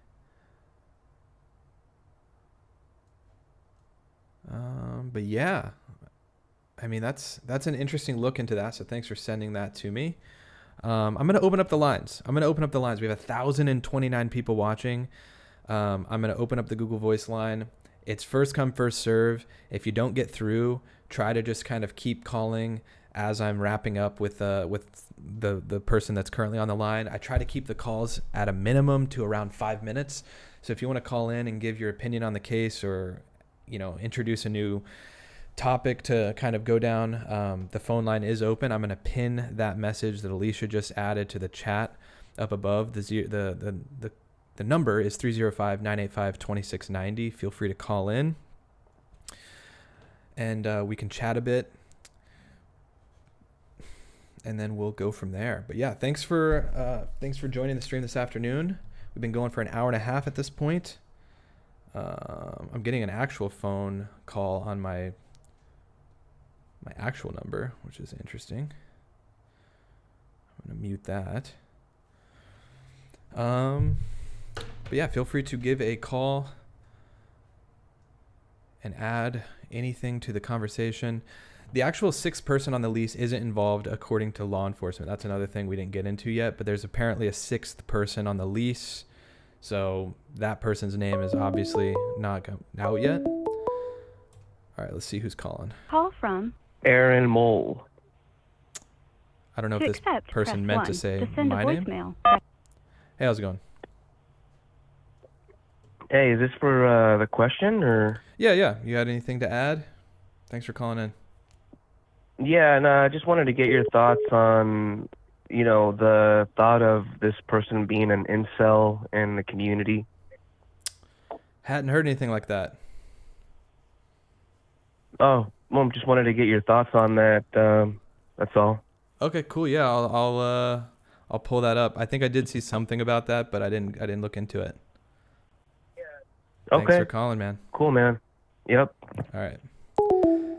But yeah, I mean, that's an interesting look into that. So thanks for sending that to me. I'm going to open up the lines. We have 1,029 people watching. I'm going to open up the Google Voice line. It's first come, first serve. If you don't get through, try to just kind of keep calling as I'm wrapping up with the person that's currently on the line. I try to keep the calls at a minimum to around 5 minutes. So if you want to call in and give your opinion on the case, or, you know, introduce a new topic to kind of go down, the phone line is open. I'm going to pin that message that Alicia just added to the chat up above. The number is 305-985-2690. Feel free to call in, and we can chat a bit, and then we'll go from there. But yeah, thanks for joining the stream this afternoon. We've been going for an hour and a half at this point. I'm getting an actual phone call on my actual number, which is interesting. I'm gonna mute that. But yeah, feel free to give a call and add anything to the conversation. The actual sixth person on the lease isn't involved according to law enforcement. That's another thing we didn't get into yet, but there's apparently a sixth person on the lease. So that person's name is obviously not out yet. All right, let's see who's calling. Call from Aaron Mull. I don't know to if this accept, person press meant 1. to say To send my a name. voicemail. Hey, how's it going? Hey, is this for the question or? Yeah. You had anything to add? Thanks for calling in. Yeah, and I just wanted to get your thoughts on, you know, the thought of this person being an incel in the community. Hadn't heard anything like that. Oh, well, just wanted to get your thoughts on that. That's all. Okay, cool. Yeah, I'll pull that up. I think I did see something about that, but I didn't look into it. Okay. Thanks for calling, man. Cool, man. Yep. All right.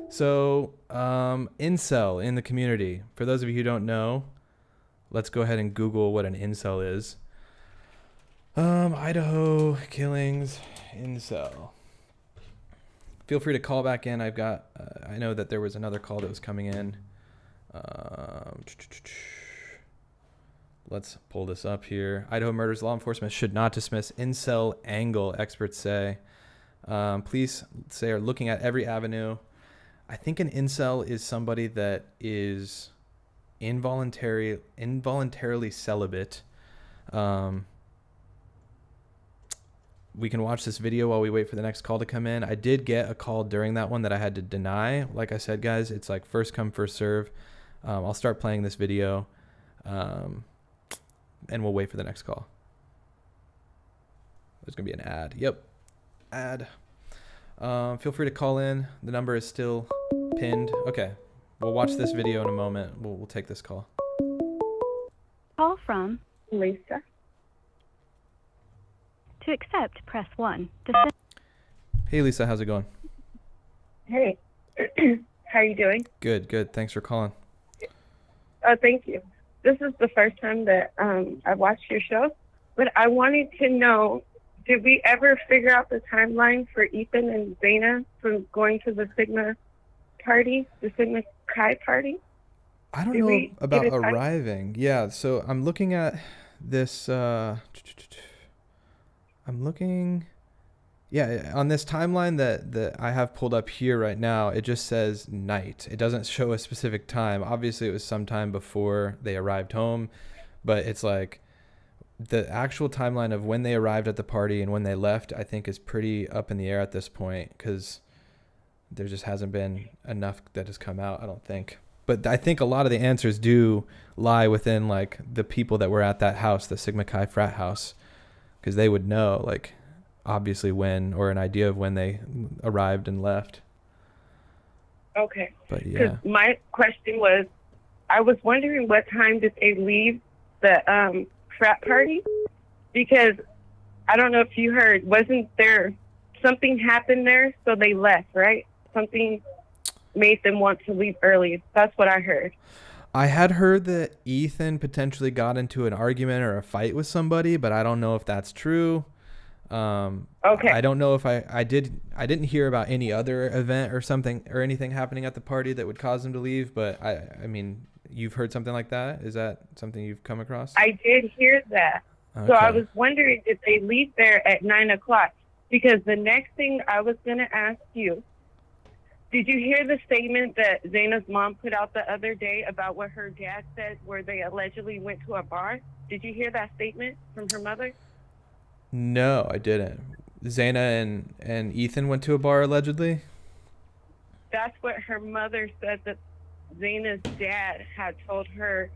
So, incel in the community. For those of you who don't know, let's go ahead and Google what an incel is. Idaho killings, incel. Feel free to call back in. I've got, I know that there was another call that was coming in. Let's pull this up here. Idaho Murders, law enforcement should not dismiss incel angle, experts say. Police say are looking at every avenue. I think an incel is somebody that is involuntarily celibate. We can watch this video while we wait for the next call to come in. I did get a call during that one that I had to deny. Like I said, guys, it's like first come, first serve. I'll start playing this video, and we'll wait for the next call. There's going to be an ad. Yep. Ad. Feel free to call in. The number is still pinned. Okay. We'll watch this video in a moment. We'll take this call. Call from Lisa. To accept, press 1. Hey, Lisa. How's it going? Hey, how are you doing? Good. Thanks for calling. Oh, thank you. This is the first time that I've watched your show, but I wanted to know, did we ever figure out the timeline for Ethan and Zaina from going to the Sigma party, the Sigma Chi party? I don't know about arriving. Yeah, so I'm looking at this. I'm looking. Yeah, on this timeline that I have pulled up here right now, it just says night. It doesn't show a specific time. Obviously, it was sometime before they arrived home, but it's like the actual timeline of when they arrived at the party and when they left, I think is pretty up in the air at this point because there just hasn't been enough that has come out, I don't think. But I think a lot of the answers do lie within like the people that were at that house, the Sigma Chi frat house, because they would know like obviously when, or an idea of when they arrived and left. Okay. But yeah. Because my question was, I was wondering what time did they leave the frat party? Because I don't know if you heard, wasn't there something happened there, so they left, right? Something made them want to leave early. That's what I heard. I had heard that Ethan potentially got into an argument or a fight with somebody, but I don't know if that's true. Okay. I don't know if I didn't hear about any other event or something or anything happening at the party that would cause them to leave, but I mean, you've heard something like that? Is that something you've come across? I did hear that. So I was wondering if they leave there at 9 o'clock. Because the next thing I was going to ask you, did you hear the statement that Zaina's mom put out the other day about what her dad said, where they allegedly went to a bar? Did you hear that statement from her mother? No, I didn't. Zaina and Ethan went to a bar allegedly? That's what her mother said, that Zaina's dad had told her,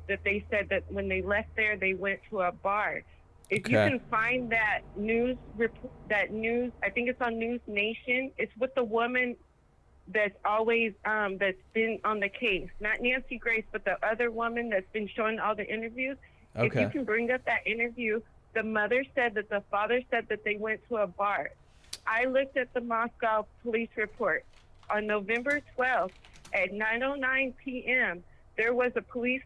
that they said that when they left there, they went to a bar. If you can find that news, I think it's on News Nation. It's with the woman that's always, that's been on the case. Not Nancy Grace, but the other woman that's been showing all the interviews. If you can bring up that interview, the mother said that the father said that they went to a bar. I looked at the Moscow police report. On November 12th at 9:09 p.m., there was a police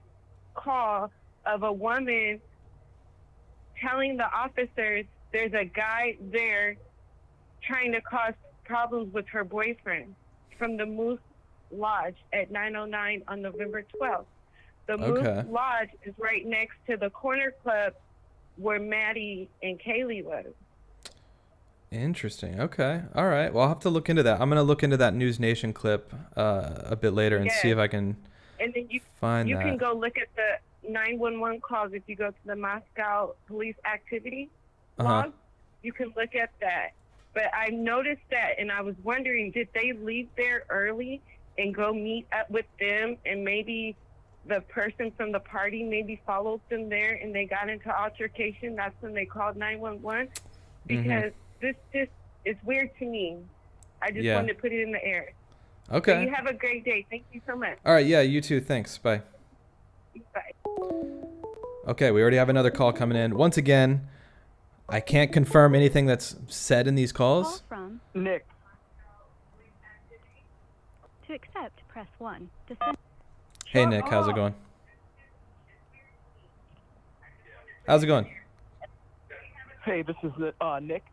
call of a woman telling the officers there's a guy there trying to cause problems with her boyfriend from the Moose Lodge at 9:09 on November 12th. The Moose Lodge is right next to the corner club where Maddie and Kaylee was. Interesting. Okay. All right. Well, I'll have to look into that. I'm going to look into that News Nation clip a bit later and see if I can and then find you that. can go look at the 911 calls. If you go to the Moscow police activity log, you can look at that. But I noticed that, and I was wondering, did they leave there early and go meet up with them, and maybe the person from the party maybe followed them there and they got into altercation? That's when they called 911. Because this just is weird to me. I just wanted to put it in the air. Okay. So you have a great day. Thank you so much. All right. Yeah, you too. Thanks. Bye. Bye. Okay, we already have another call coming in. Once again, I can't confirm anything that's said in these calls. Call from Nick. To accept, press 1. To Hey, Nick. How's it going? How's it going? Hey, this is Nick.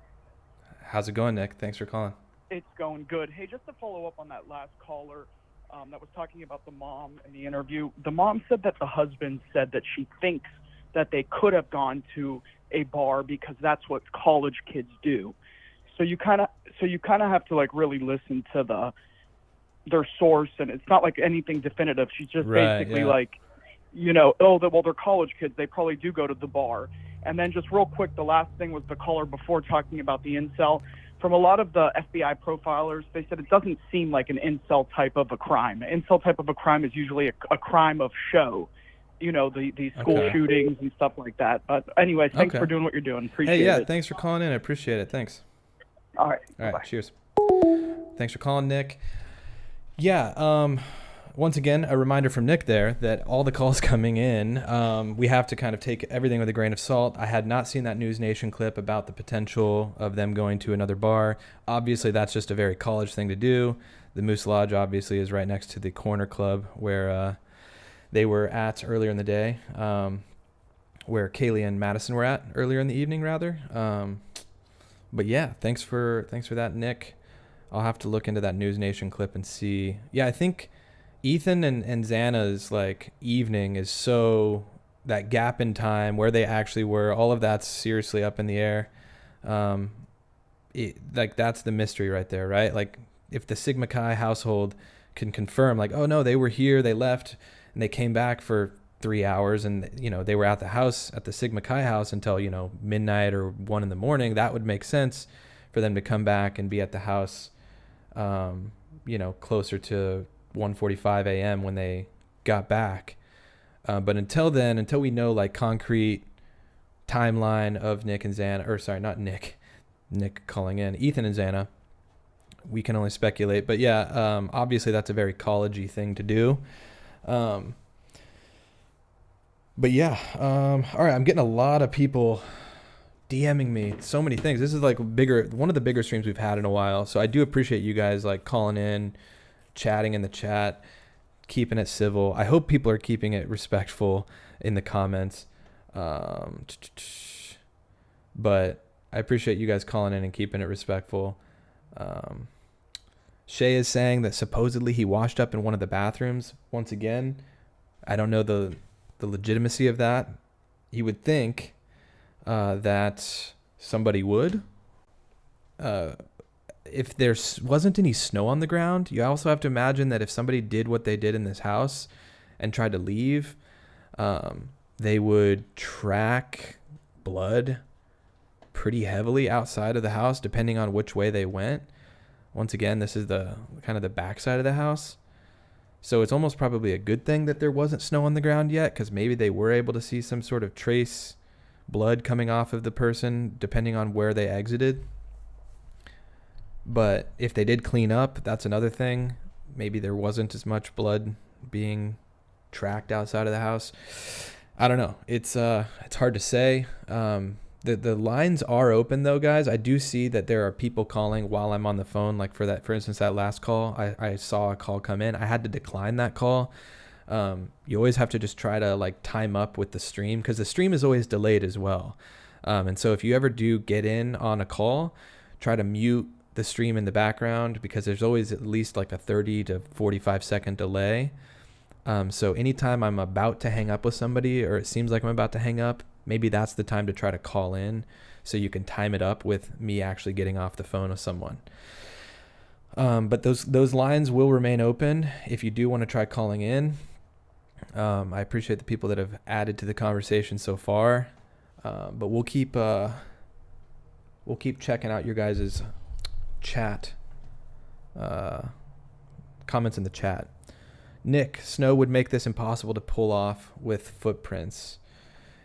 How's it going, Nick? Thanks for calling. It's going good. Hey, just to follow up on that last caller that was talking about the mom in the interview, the mom said that the husband said that she thinks that they could have gone to a bar because that's what college kids do. So you kind of have to like really listen to their source, and it's not like anything definitive. She's just basically like, you know, they're college kids. They probably do go to the bar. And then just real quick, the last thing was the caller before talking about the incel. From a lot of the FBI profilers, they said it doesn't seem like an incel type of a crime. An incel type of a crime is usually a crime of show. You know, the school shootings and stuff like that. But anyway, thanks for doing what you're doing. Appreciate it. Thanks for calling in. I appreciate it. Thanks. All right. All right. Cheers. Thanks for calling, Nick. Yeah. Once again, a reminder from Nick there that all the calls coming in, we have to kind of take everything with a grain of salt. I had not seen that News Nation clip about the potential of them going to another bar. Obviously, that's just a very college thing to do. The Moose Lodge, obviously, is right next to the corner club where they were at earlier in the day, where Kaylee and Madison were at earlier in the evening, rather. But yeah, thanks for that, Nick. I'll have to look into that News Nation clip and see. Yeah, I think Ethan and Xana's like evening is so, that gap in time where they actually were, all of that's seriously up in the air. Like that's the mystery right there, right? Like if the Sigma Chi household can confirm like, oh no, they were here, they left and they came back for 3 hours and, you know, they were at the house, at the Sigma Chi house until, you know, midnight or 1 a.m, that would make sense for them to come back and be at the house, you know, closer to 1:45 a.m. when they got back. But until then, until we know like concrete timeline of Nick and Xana, or sorry, not Nick calling in, Ethan and Xana, we can only speculate. But yeah, obviously that's a very college-y thing to do. But yeah, all right, I'm getting a lot of people DMing me so many things. This is like one of the bigger streams we've had in a while. So I do appreciate you guys like calling in, chatting in the chat, keeping it civil. I hope people are keeping it respectful in the comments. But I appreciate you guys calling in and keeping it respectful. Shay is saying that supposedly he washed up in one of the bathrooms. Once again, I don't know the legitimacy of that. You would think that somebody would. If there wasn't any snow on the ground, you also have to imagine that if somebody did what they did in this house and tried to leave, they would track blood pretty heavily outside of the house, depending on which way they went. Once again, this is the kind of the backside of the house. So it's almost probably a good thing that there wasn't snow on the ground yet, because maybe they were able to see some sort of trace blood coming off of the person, depending on where they exited. But if they did clean up, that's another thing. Maybe there wasn't as much blood being tracked outside of the house. I don't know. It's hard to say. The lines are open though, guys. I do see that there are people calling while I'm on the phone. Like for instance, that last call, I saw a call come in. I had to decline that call. You always have to just try to like time up with the stream, because the stream is always delayed as well. And so if you ever do get in on a call, try to mute the stream in the background, because there's always at least like a 30 to 45 second delay. So anytime I'm about to hang up with somebody, or it seems like I'm about to hang up, maybe that's the time to try to call in, so you can time it up with me actually getting off the phone with someone. But those lines will remain open if you do want to try calling in. I appreciate the people that have added to the conversation so far, but we'll keep checking out your guys' chat, comments in the chat. Nick, snow would make this impossible to pull off with footprints.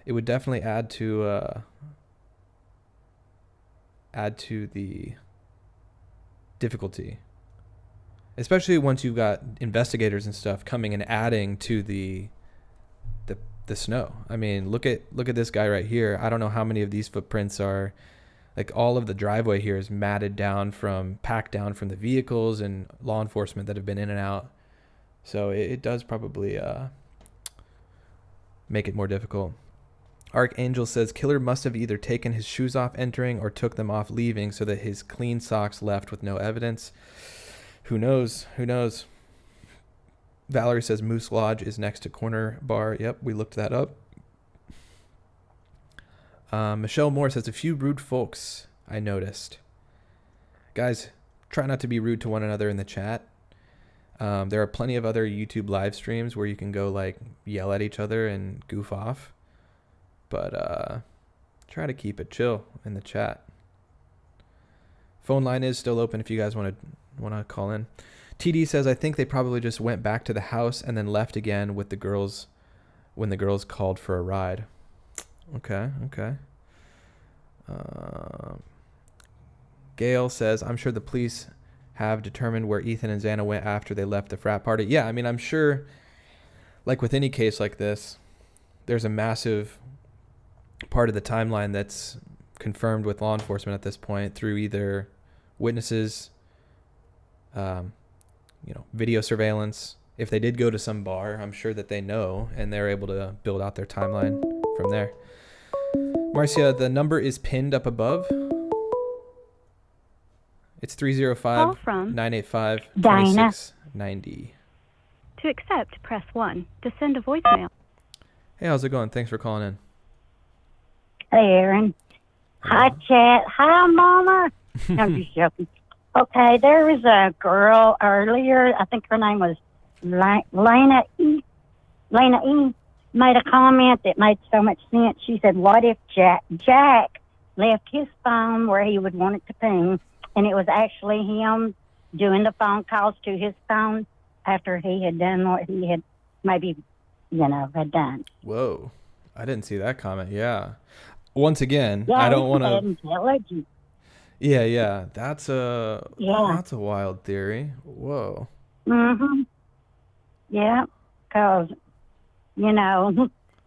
It would definitely add to the difficulty, especially once you've got investigators and stuff coming and adding to the snow. I mean, look at this guy right here. I don't know how many of these footprints are, like, all of the driveway here is packed down from the vehicles and law enforcement that have been in and out. So it does probably make it more difficult. Archangel says killer must have either taken his shoes off entering or took them off leaving, so that his clean socks left with no evidence. Who knows? Valerie says Moose Lodge is next to Corner Bar. Yep, we looked that up. Michelle Moore says a few rude folks I noticed. Guys, try not to be rude to one another in the chat. There are plenty of other YouTube live streams where you can go like yell at each other and goof off. But try to keep it chill in the chat. Phone line is still open if you guys want to call in. TD says I think they probably just went back to the house and then left again with the girls when the girls called for a ride. Okay. Gail says I'm sure the police have determined where Ethan and Xana went after they left the frat party. Yeah, I mean, I'm sure, like with any case like this, there's a massive part of the timeline that's confirmed with law enforcement at this point through either witnesses, video surveillance. If they did go to some bar, I'm sure that they know, and they're able to build out their timeline from there. Marcia, the number is pinned up above. It's 305-985-2690. To accept, press 1. To send a voicemail. Hey, how's it going? Thanks for calling in. Hey, Aaron. Hi, Chat. Hi, Mama. I'm just joking. Okay, there was a girl earlier. I think her name was Lena E. Lena E. made a comment that made so much sense. She said, what if Jack left his phone where he would want it to ping, and it was actually him doing the phone calls to his phone after he had done what he had maybe, had done. Whoa. I didn't see that comment. Yeah. Once again, I don't want to... Yeah. That's a wild theory. Whoa. Mm-hmm. Yeah, because,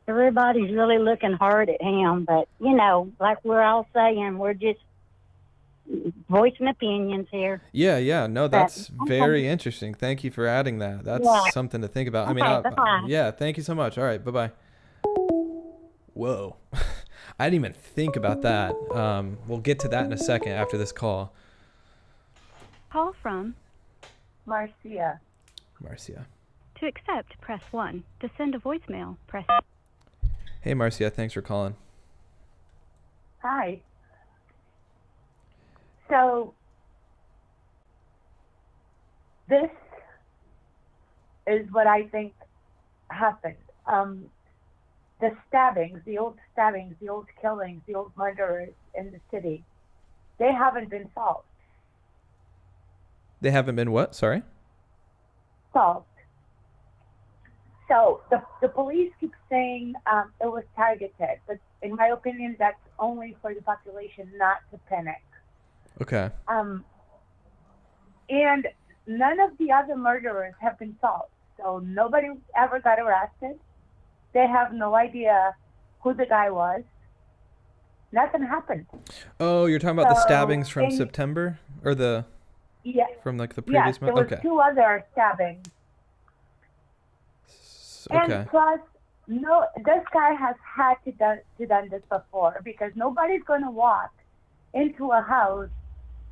everybody's really looking hard at him, but, like we're all saying, we're just voicing opinions here. Yeah. No, that's very interesting. Thank you for adding that. That's something to think about. Okay, bye-bye. Yeah, thank you so much. All right, bye-bye. Whoa. I didn't even think about that. We'll get to that in a second after this call. Call from Marcia. Marcia. To accept, press 1. To send a voicemail, press. Hey, Marcia. Thanks for calling. Hi. So, this is what I think happened. The stabbings, the old killings, the old murderers in the city, they haven't been solved. They haven't been what? Sorry? Solved. So the police keep saying it was targeted, but in my opinion, that's only for the population not to panic. Okay. And none of the other murderers have been solved. So nobody ever got arrested. They have no idea who the guy was. Nothing happened. Oh, you're talking about the So, stabbings from September? Or the... Yeah. From like the previous Yes, there month? was Okay. 2 other stabbings. Okay. And plus, no, this guy has had to done this before, because nobody's going to walk into a house,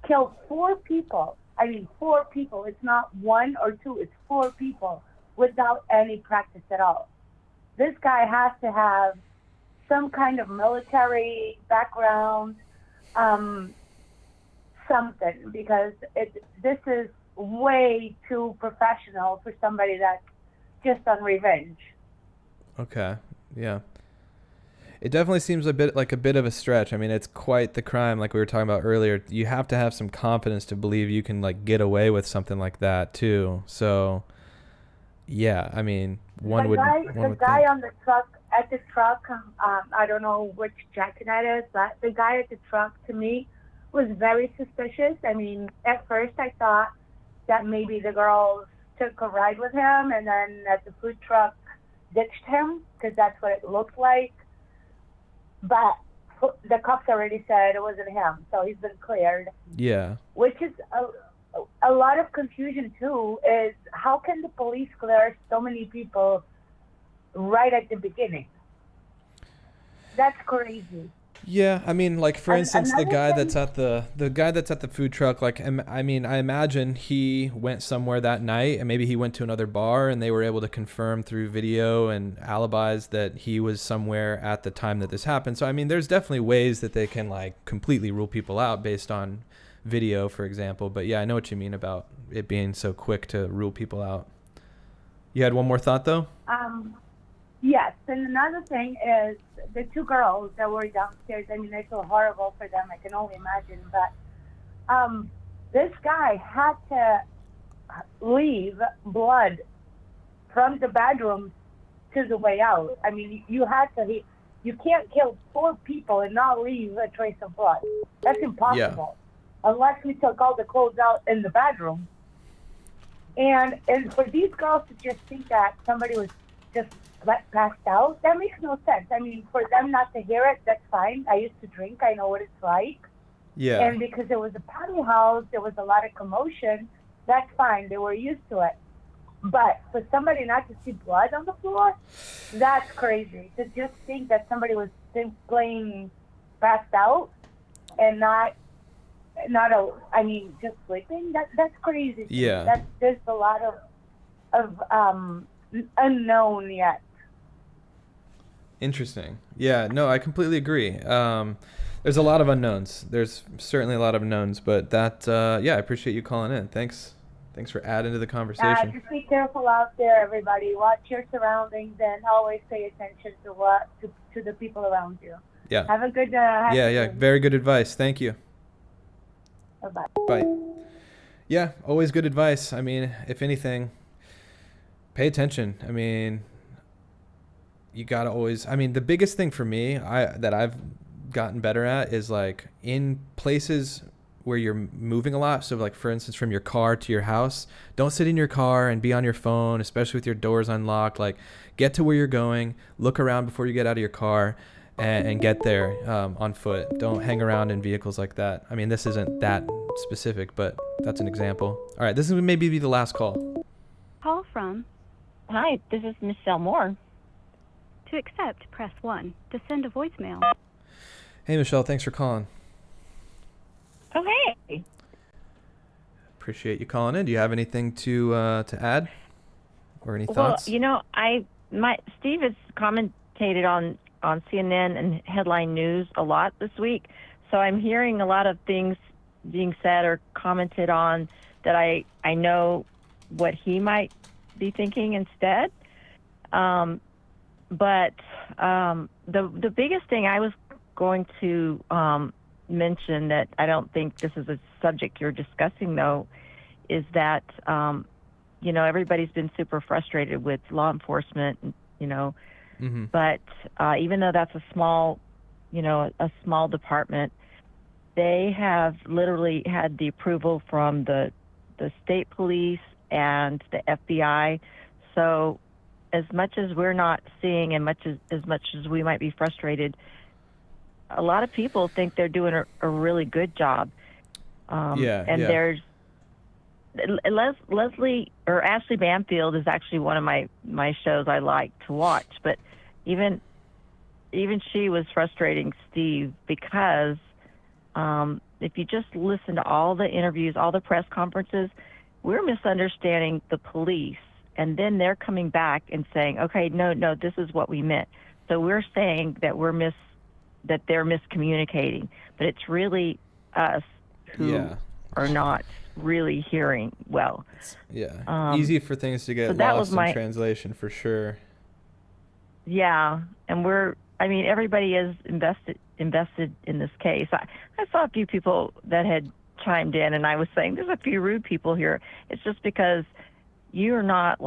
kill 4 people. I mean, 4 people. It's not 1 or 2. It's 4 people without any practice at all. This guy has to have some kind of military background, something, because this is way too professional for somebody that's just on revenge. Okay. Yeah. It definitely seems a bit of a stretch. I mean, it's quite the crime, like we were talking about earlier. You have to have some confidence to believe you can like get away with something like that too. So, yeah, I mean, The one would guy on the truck, at the truck, I don't know which jacket that is, but the guy at the truck, to me, was very suspicious. I mean, at first I thought that maybe the girls took a ride with him and then at the food truck ditched him, because that's what it looked like. But the cops already said it wasn't him, so he's been cleared. Yeah. Which is a lot of confusion too, is how can the police clear so many people right at the beginning? That's crazy. Yeah, I mean, like for instance, the another guy thing- that's at the food truck. Like, I mean, I imagine he went somewhere that night, and maybe he went to another bar, and they were able to confirm through video and alibis that he was somewhere at the time that this happened. So, I mean, there's definitely ways that they can like completely rule people out based on video, for example. But yeah, I know what you mean about it being so quick to rule people out. You had one more thought though? Yes, and another thing is the 2 girls that were downstairs. I mean, I feel horrible for them. I can only imagine. But this guy had to leave blood from the bedroom to the way out. I mean, you can't kill 4 people and not leave a trace of blood. That's impossible. Unless we took all the clothes out in the bedroom. And for these girls to just think that somebody was just passed out, that makes no sense. I mean, for them not to hear it, that's fine. I used to drink. I know what it's like. Yeah. And because it was a party house, there was a lot of commotion. That's fine. They were used to it. But for somebody not to see blood on the floor, that's crazy. To just think that somebody was plain passed out and just sleeping, that's crazy. Yeah. There's a lot of unknown yet. Interesting. Yeah, no, I completely agree. There's a lot of unknowns. There's certainly a lot of unknowns, but yeah, I appreciate you calling in. Thanks for adding to the conversation. Just be careful out there, everybody. Watch your surroundings and always pay attention to the people around you. Yeah. Have a good Yeah, very good advice. Thank you. Bye-bye. Bye. Yeah, always good advice. I mean, if anything, pay attention. I mean, you gotta always. I mean, the biggest thing for me, that I've gotten better at is like in places where you're moving a lot. So like for instance, from your car to your house, don't sit in your car and be on your phone, especially with your doors unlocked. Like, get to where you're going, look around before you get out of your car, and get there on foot. Don't hang around in vehicles like that. I mean, this isn't that specific, but that's an example. All right, this is maybe be the last call. Call from. Hi, this is Michelle Moore. To accept, press 1. To send a voicemail. Hey, Michelle, thanks for calling. Oh, hey. Appreciate you calling in. Do you have anything to add or any Well, thoughts? Steve has commentated on CNN and headline news a lot this week, so I'm hearing a lot of things being said or commented on that I know what he might be thinking instead. The biggest thing I was going to mention that I don't think this is a subject you're discussing, though, is that, everybody's been super frustrated with law enforcement, but even though that's a small department, they have literally had the approval from the state police and the FBI. So as much as we're not seeing and as much as we might be frustrated, a lot of people think they're doing a really good job. There's Leslie or Ashley Banfield is actually one of my shows I like to watch, but even she was frustrating Steve because if you just listen to all the interviews, all the press conferences, we're misunderstanding the police, and then they're coming back and saying, okay, no, this is what we meant. So we're saying that that they're miscommunicating, but it's really us who are not really hearing well. Easy for things to get lost in translation, for sure. Yeah, and everybody is invested in this case. I saw a few people that had chimed in, and I was saying there's a few rude people here. It's just because you're not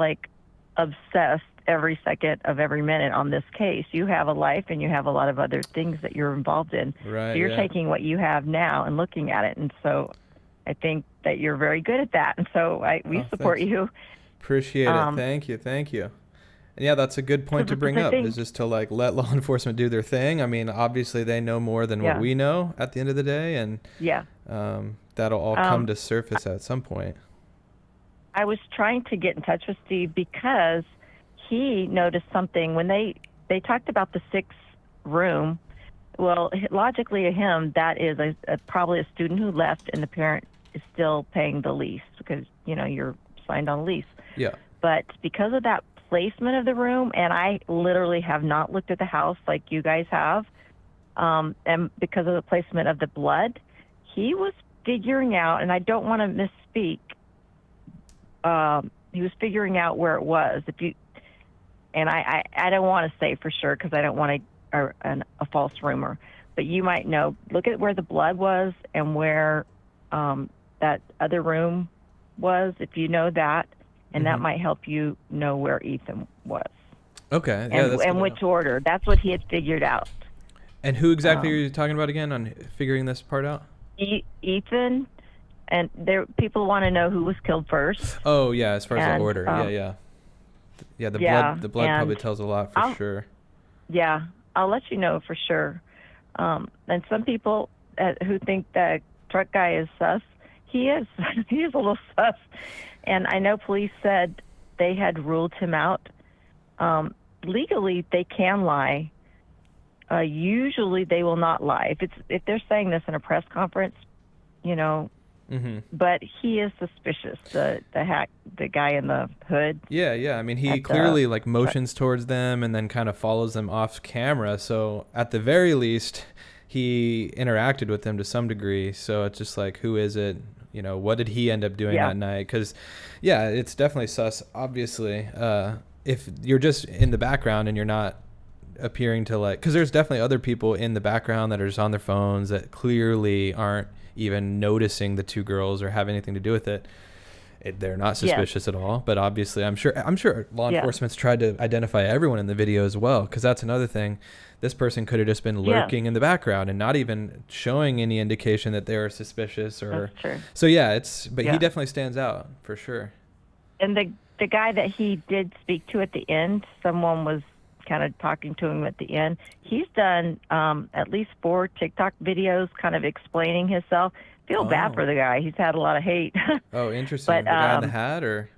obsessed every second of every minute on this case. You have a life and you have a lot of other things that you're involved in. Right. So you're taking what you have now and looking at it, and so I think that you're very good at that, and so we support you. Appreciate it. Thank you. And yeah, that's a good point to bring up, is just to let law enforcement do their thing. I mean, obviously they know more than what we know at the end of the day, and that'll all come to surface at some point. I was trying to get in touch with Steve because he noticed something when they talked about the 6th room. Well, logically to him, that is probably a student who left and the parent is still paying the lease because, you're signed on a lease. Yeah. But because of that placement of the room, and I literally have not looked at the house like you guys have, and because of the placement of the blood, he was figuring out, and I don't want to misspeak, he was figuring out where it was. I don't want to say for sure because I don't want a false rumor, but you might know. Look at where the blood was and where that other room was, if you know that, and that might help you know where Ethan was. Okay, yeah, and which order. That's what he had figured out. And who exactly are you talking about again on figuring this part out? Ethan, and people want to know who was killed first. Oh yeah, as far as the order, yeah. The blood probably tells a lot for sure. Yeah, I'll let you know for sure. And some people who think that truck guy is sus, he is. He is a little sus. And I know police said they had ruled him out. Legally, they can lie. Usually, they will not lie. If they're saying this in a press conference, But he is suspicious. The guy in the hood. Yeah. I mean, he clearly motions towards them and then kind of follows them off camera. So at the very least, he interacted with them to some degree. So it's just who is it? What did he end up doing that night? Because, it's definitely sus, obviously. If you're just in the background and you're not appearing to because there's definitely other people in the background that are just on their phones that clearly aren't even noticing the 2 girls or have anything to do with it. They're not suspicious at all. But obviously, I'm sure law enforcement's tried to identify everyone in the video as well, because that's another thing. This person could have just been lurking in the background and not even showing any indication that they were suspicious. Or that's true. So he definitely stands out for sure. And the guy that he did speak to at the end, someone was kind of talking to him at the end. He's done at least 4 TikTok videos kind of explaining himself. Feel bad for the guy. He's had a lot of hate. Oh, interesting. But, the guy in the hat, or?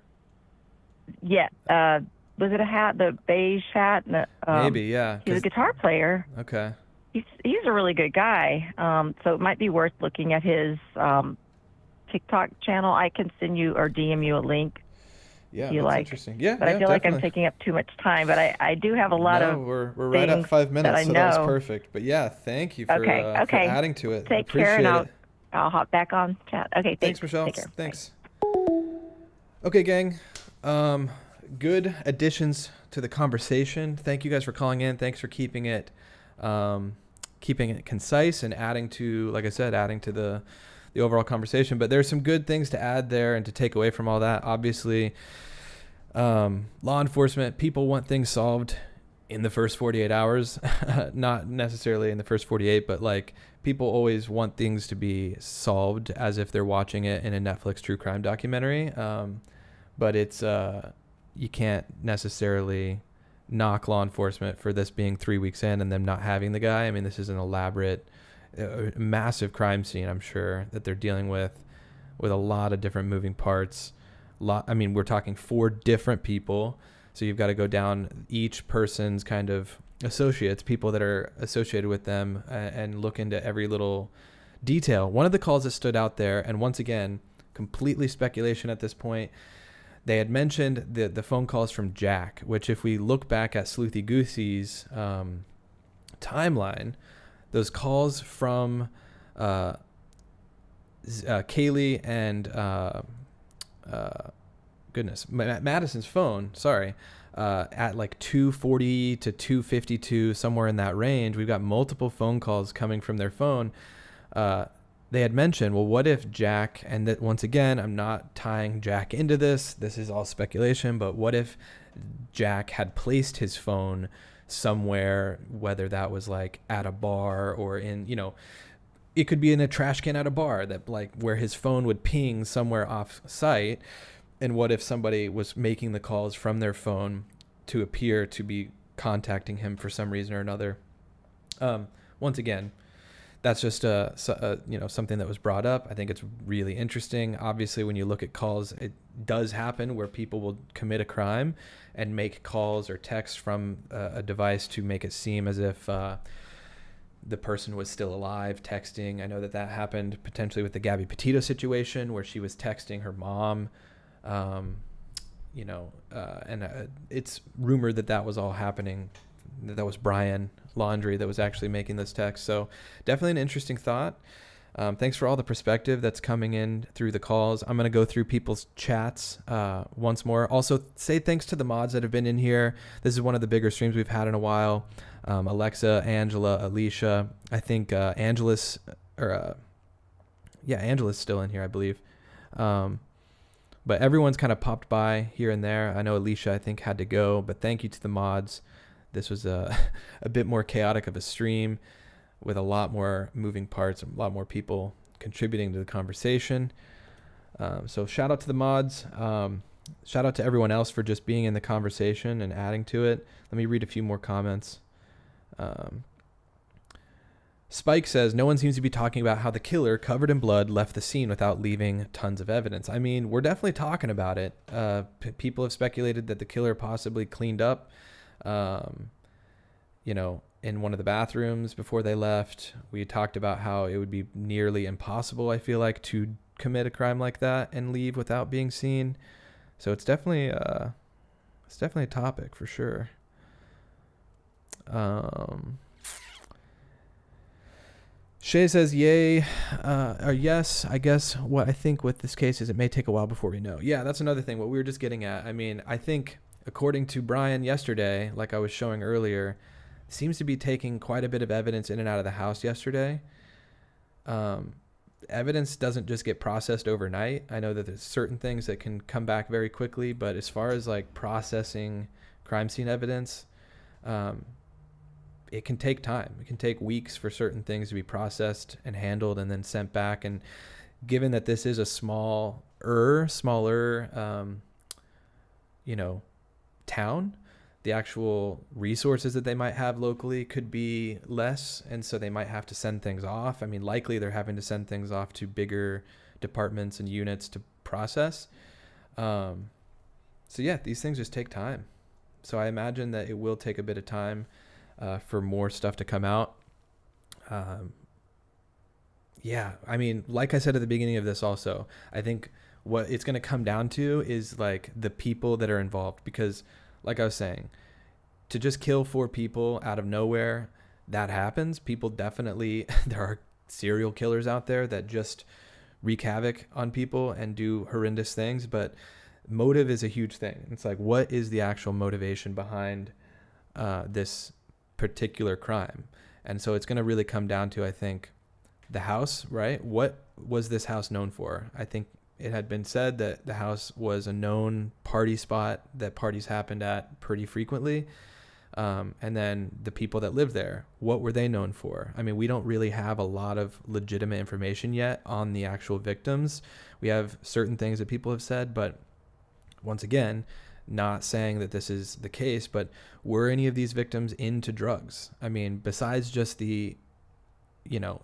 Yeah. Was it a hat? The beige hat? Maybe, yeah. He's a guitar player. Okay. he's a really good guy. So it might be worth looking at his TikTok channel. I can send you or DM you a link. Yeah, if you that's like. interesting. Yeah, But I feel like I'm definitely. taking up too much time. But I do have a lot No, of we're right at things 5 that minutes, I so know. that was perfect. But yeah, thank you for for adding to it. Take Appreciate care, and it. I'll hop back on chat. Okay, Thanks, Michelle. Take care. Thanks. Okay, gang. Good additions to the conversation. Thank you guys for calling in. Thanks for keeping it concise and adding to, like I said, adding to the overall conversation. But there's some good things to add there and to take away from all that. Obviously, law enforcement, people want things solved in the first 48 hours, not necessarily in the first 48, but like people always want things to be solved as if they're watching it in a Netflix true crime documentary. But it's, you can't necessarily knock law enforcement for this being 3 weeks in and them not having the guy. I mean, this is an elaborate, massive crime scene, I'm sure, that they're dealing with a lot of different moving parts. I mean, we're talking 4 different people. So you've got to go down each person's kind of associates, people that are associated with them, and look into every little detail. One of the calls that stood out there, and once again, completely speculation at this point, they had mentioned the phone calls from Jack, which if we look back at Sleuthy Goosey's timeline, those calls from Kaylee and Madison's phone, at like 2:40 to 2:52, somewhere in that range, we've got multiple phone calls coming from their phone. They had mentioned, well, what if Jack, and that once again, I'm not tying Jack into this is all speculation, but what if Jack had placed his phone somewhere, whether that was like at a bar or in, it could be in a trash can at a bar, that like where his phone would ping somewhere off site. And what if somebody was making the calls from their phone to appear to be contacting him for some reason or another? Once again, that's just something that was brought up. I think it's really interesting. Obviously, when you look at calls, it does happen where people will commit a crime and make calls or texts from a device to make it seem as if the person was still alive, texting. I know that happened potentially with the Gabby Petito situation, where she was texting her mom. It's rumored that was all happening. That was Brian Laundrie that was actually making this text. So definitely an interesting thought. Thanks for all the perspective that's coming in through the calls. I'm going to go through people's chats once more. Also, say thanks to the mods that have been in here. This is one of the bigger streams we've had in a while. Alexa, Angela, Alicia. I think Angela's still in here, I believe. But everyone's kind of popped by here and there. I know Alicia, I think, had to go, but thank you to the mods. This was a bit more chaotic of a stream with a lot more moving parts, a lot more people contributing to the conversation. So shout out to the mods. Shout out to everyone else for just being in the conversation and adding to it. Let me read a few more comments. Spike says, no one seems to be talking about how the killer, covered in blood, left the scene without leaving tons of evidence. I mean, we're definitely talking about it. People have speculated that the killer possibly cleaned up, in one of the bathrooms before they left. We talked about how it would be nearly impossible, I feel like, to commit a crime like that and leave without being seen. So it's definitely a topic for sure. Shay says, yay, or yes, I guess what I think with this case is it may take a while before we know. Yeah, that's another thing, what we were just getting at. I mean, I think according to Brian yesterday, like I was showing earlier, seems to be taking quite a bit of evidence in and out of the house yesterday. Evidence doesn't just get processed overnight. I know that there's certain things that can come back very quickly, but as far as like processing crime scene evidence, it can take time. It can take weeks for certain things to be processed and handled and then sent back. And given that this is a smaller, town, the actual resources that they might have locally could be less. And so they might have to send things off. I mean, likely they're having to send things off to bigger departments and units to process. So yeah, these things just take time. So I imagine that it will take a bit of time for more stuff to come out. Yeah, I mean, like I said at the beginning of this also, I think what it's going to come down to is like the people that are involved, because like I was saying, to just kill 4 people out of nowhere, that happens. People definitely, there are serial killers out there that just wreak havoc on people and do horrendous things, but motive is a huge thing. It's like, what is the actual motivation behind this particular crime? And so it's going to really come down to, I think, the house, right? What was this house known for? I think it had been said that the house was a known party spot that parties happened at pretty frequently. And then the people that lived there, what were they known for? I mean, we don't really have a lot of legitimate information yet on the actual victims. We have certain things that people have said, but once again, not saying that this is the case, but were any of these victims into drugs? I mean, besides just the,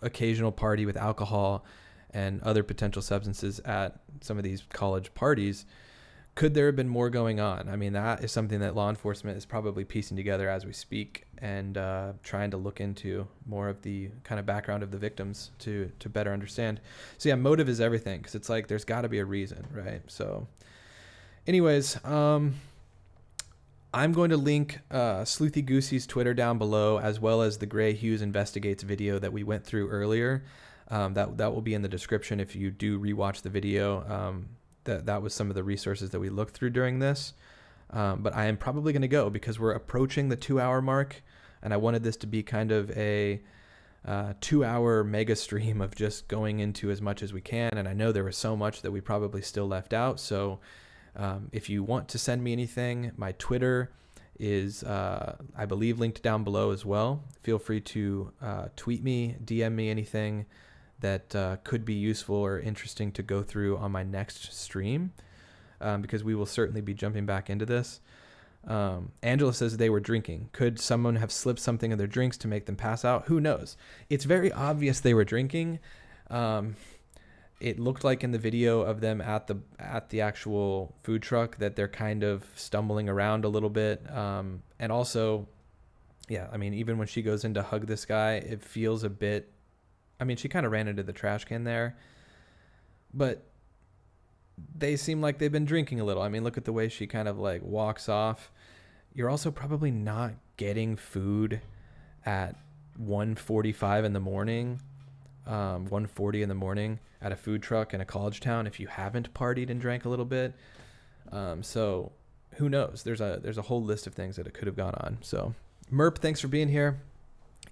occasional party with alcohol and other potential substances at some of these college parties, could there have been more going on? I mean, that is something that law enforcement is probably piecing together as we speak, and trying to look into more of the kind of background of the victims to better understand. So yeah, motive is everything, because it's like there's got to be a reason, right? So anyways, I'm going to link Sleuthy Goosey's Twitter down below, as well as the Gray Hughes Investigates video that we went through earlier. That will be in the description if you do rewatch the video. That was some of the resources that we looked through during this. But I am probably going to go, because we're approaching the 2-hour mark, and I wanted this to be kind of a 2-hour mega stream of just going into as much as we can. And I know there was so much that we probably still left out. So if you want to send me anything, my Twitter is, I believe, linked down below as well. Feel free to tweet me, DM me anything that could be useful or interesting to go through on my next stream, because we will certainly be jumping back into this. Angela says they were drinking. Could someone have slipped something in their drinks to make them pass out? Who knows? It's very obvious they were drinking. It looked like in the video of them at the actual food truck that they're kind of stumbling around a little bit. And also, yeah, I mean, even when she goes in to hug this guy, it feels a bit, I mean, she kind of ran into the trash can there, but they seem like they've been drinking a little. I mean, look at the way she kind of like walks off. You're also probably not getting food at 1:45 in the morning, 1:40 in the morning at a food truck in a college town if you haven't partied and drank a little bit. So who knows? There's a whole list of things that it could have gone on. So Merp, thanks for being here.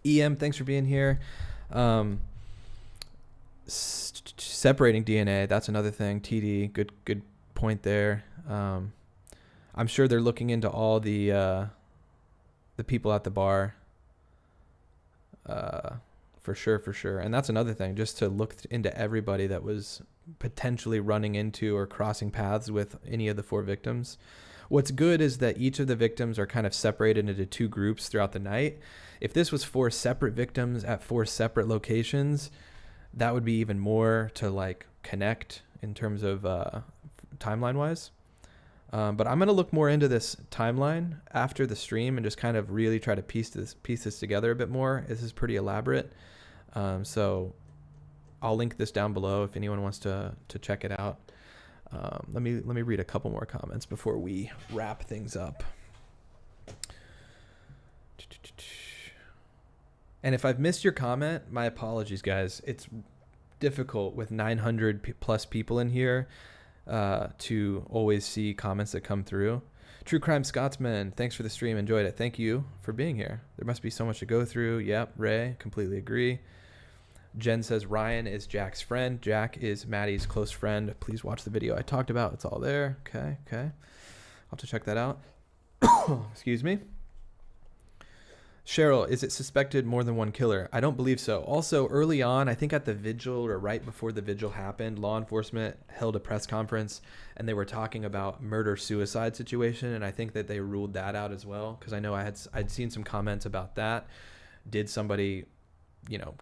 EM, thanks for being here. Separating DNA, that's another thing. TD, good point there. I'm sure they're looking into all the people at the bar, for sure. And that's another thing, just to look into everybody that was potentially running into or crossing paths with any of the 4 victims. What's good is that each of the victims are kind of separated into 2 groups throughout the night. If this was 4 separate victims at 4 separate locations, that would be even more to like connect in terms of timeline wise. But I'm going to look more into this timeline after the stream and just kind of really try to piece this together a bit more. This is pretty elaborate. So I'll link this down below if anyone wants to check it out. Let me read a couple more comments before we wrap things up. And if I've missed your comment, my apologies, guys. It's difficult with 900 plus people in here to always see comments that come through. True Crime Scotsman, thanks for the stream. Enjoyed it. Thank you for being here. There must be so much to go through. Yep, Ray, completely agree. Jen says Ryan is Jack's friend. Jack is Maddie's close friend. Please watch the video I talked about. It's all there. Okay. I'll have to check that out. Excuse me. Cheryl, is it suspected more than one killer? I don't believe so. Also, early on, I think at the vigil or right before the vigil happened, law enforcement held a press conference and they were talking about murder-suicide situation, and I think that they ruled that out as well, because I know I'd seen some comments about that. Did somebody,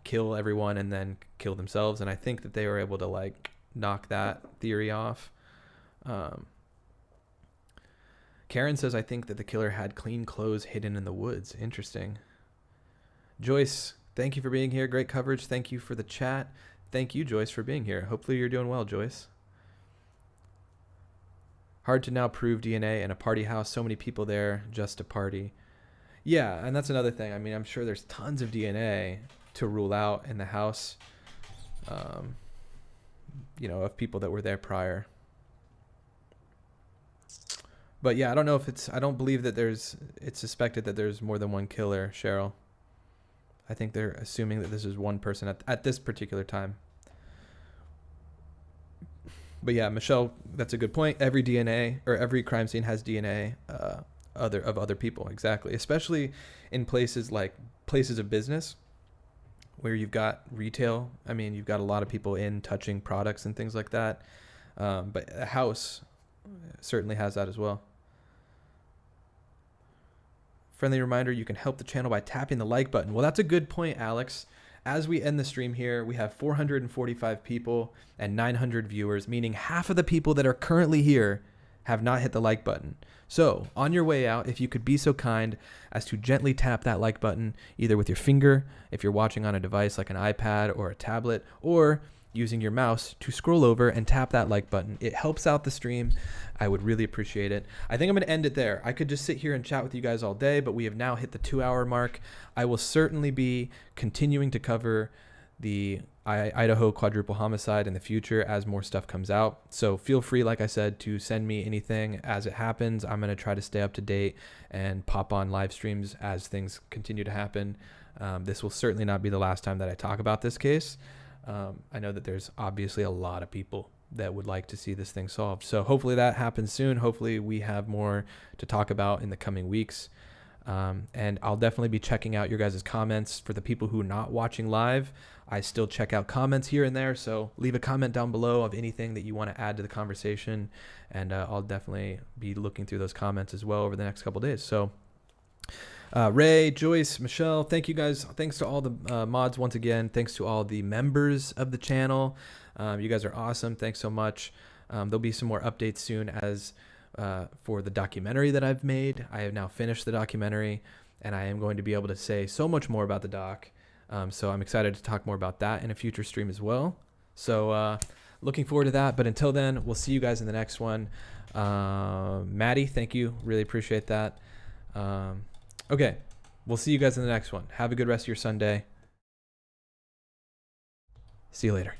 kill everyone and then kill themselves? And I think that they were able to like knock that theory off. Karen says, I think that the killer had clean clothes hidden in the woods. Interesting. Joyce thank you for being here. Great coverage. Thank you for the chat. Thank you, Joyce, for being here. Hopefully you're doing well, Joyce. Hard to now prove DNA in a party house. So many people there just to party. Yeah, and that's another thing. I mean, I'm sure there's tons of DNA to rule out in the house, you know, of people that were there prior. But yeah, I don't know if it's, I don't believe that it's suspected that there's more than one killer, Cheryl. I think they're assuming that this is one person at this particular time. But yeah, Michelle, that's a good point. Every DNA or every crime scene has DNA of other people. Exactly. Especially in places like places of business where you've got retail. I mean, you've got a lot of people in touching products and things like that. But a house certainly has that as well. Friendly reminder, you can help the channel by tapping the like button. Well, that's a good point, Alex. As we end the stream here, we have 445 people and 900 viewers, meaning half of the people that are currently here have not hit the like button. So on your way out, if you could be so kind as to gently tap that like button, either with your finger, if you're watching on a device like an iPad or a tablet, or using your mouse to scroll over and tap that like button. It helps out the stream. I would really appreciate it. I think I'm going to end it there. I could just sit here and chat with you guys all day, but we have now hit the 2-hour mark. I will certainly be continuing to cover the Idaho quadruple homicide in the future as more stuff comes out. So feel free, like I said, to send me anything as it happens. I'm going to try to stay up to date and pop on live streams as things continue to happen. This will certainly not be the last time that I talk about this case. I know that there's obviously a lot of people that would like to see this thing solved. So hopefully that happens soon. Hopefully we have more to talk about in the coming weeks. And I'll definitely be checking out your guys' comments. For the people who are not watching live, I still check out comments here and there. So leave a comment down below of anything that you want to add to the conversation. And I'll definitely be looking through those comments as well over the next couple of days. So Ray, Joyce, Michelle, thank you guys. Thanks to all the mods once again. Thanks to all the members of the channel. You guys are awesome. Thanks so much. There'll be some more updates soon as for the documentary that I've made. I have now finished the documentary, and I am going to be able to say so much more about the doc. So I'm excited to talk more about that in a future stream as well. So looking forward to that. But until then, we'll see you guys in the next one. Maddie, thank you. Really appreciate that. Okay, we'll see you guys in the next one. Have a good rest of your Sunday. See you later.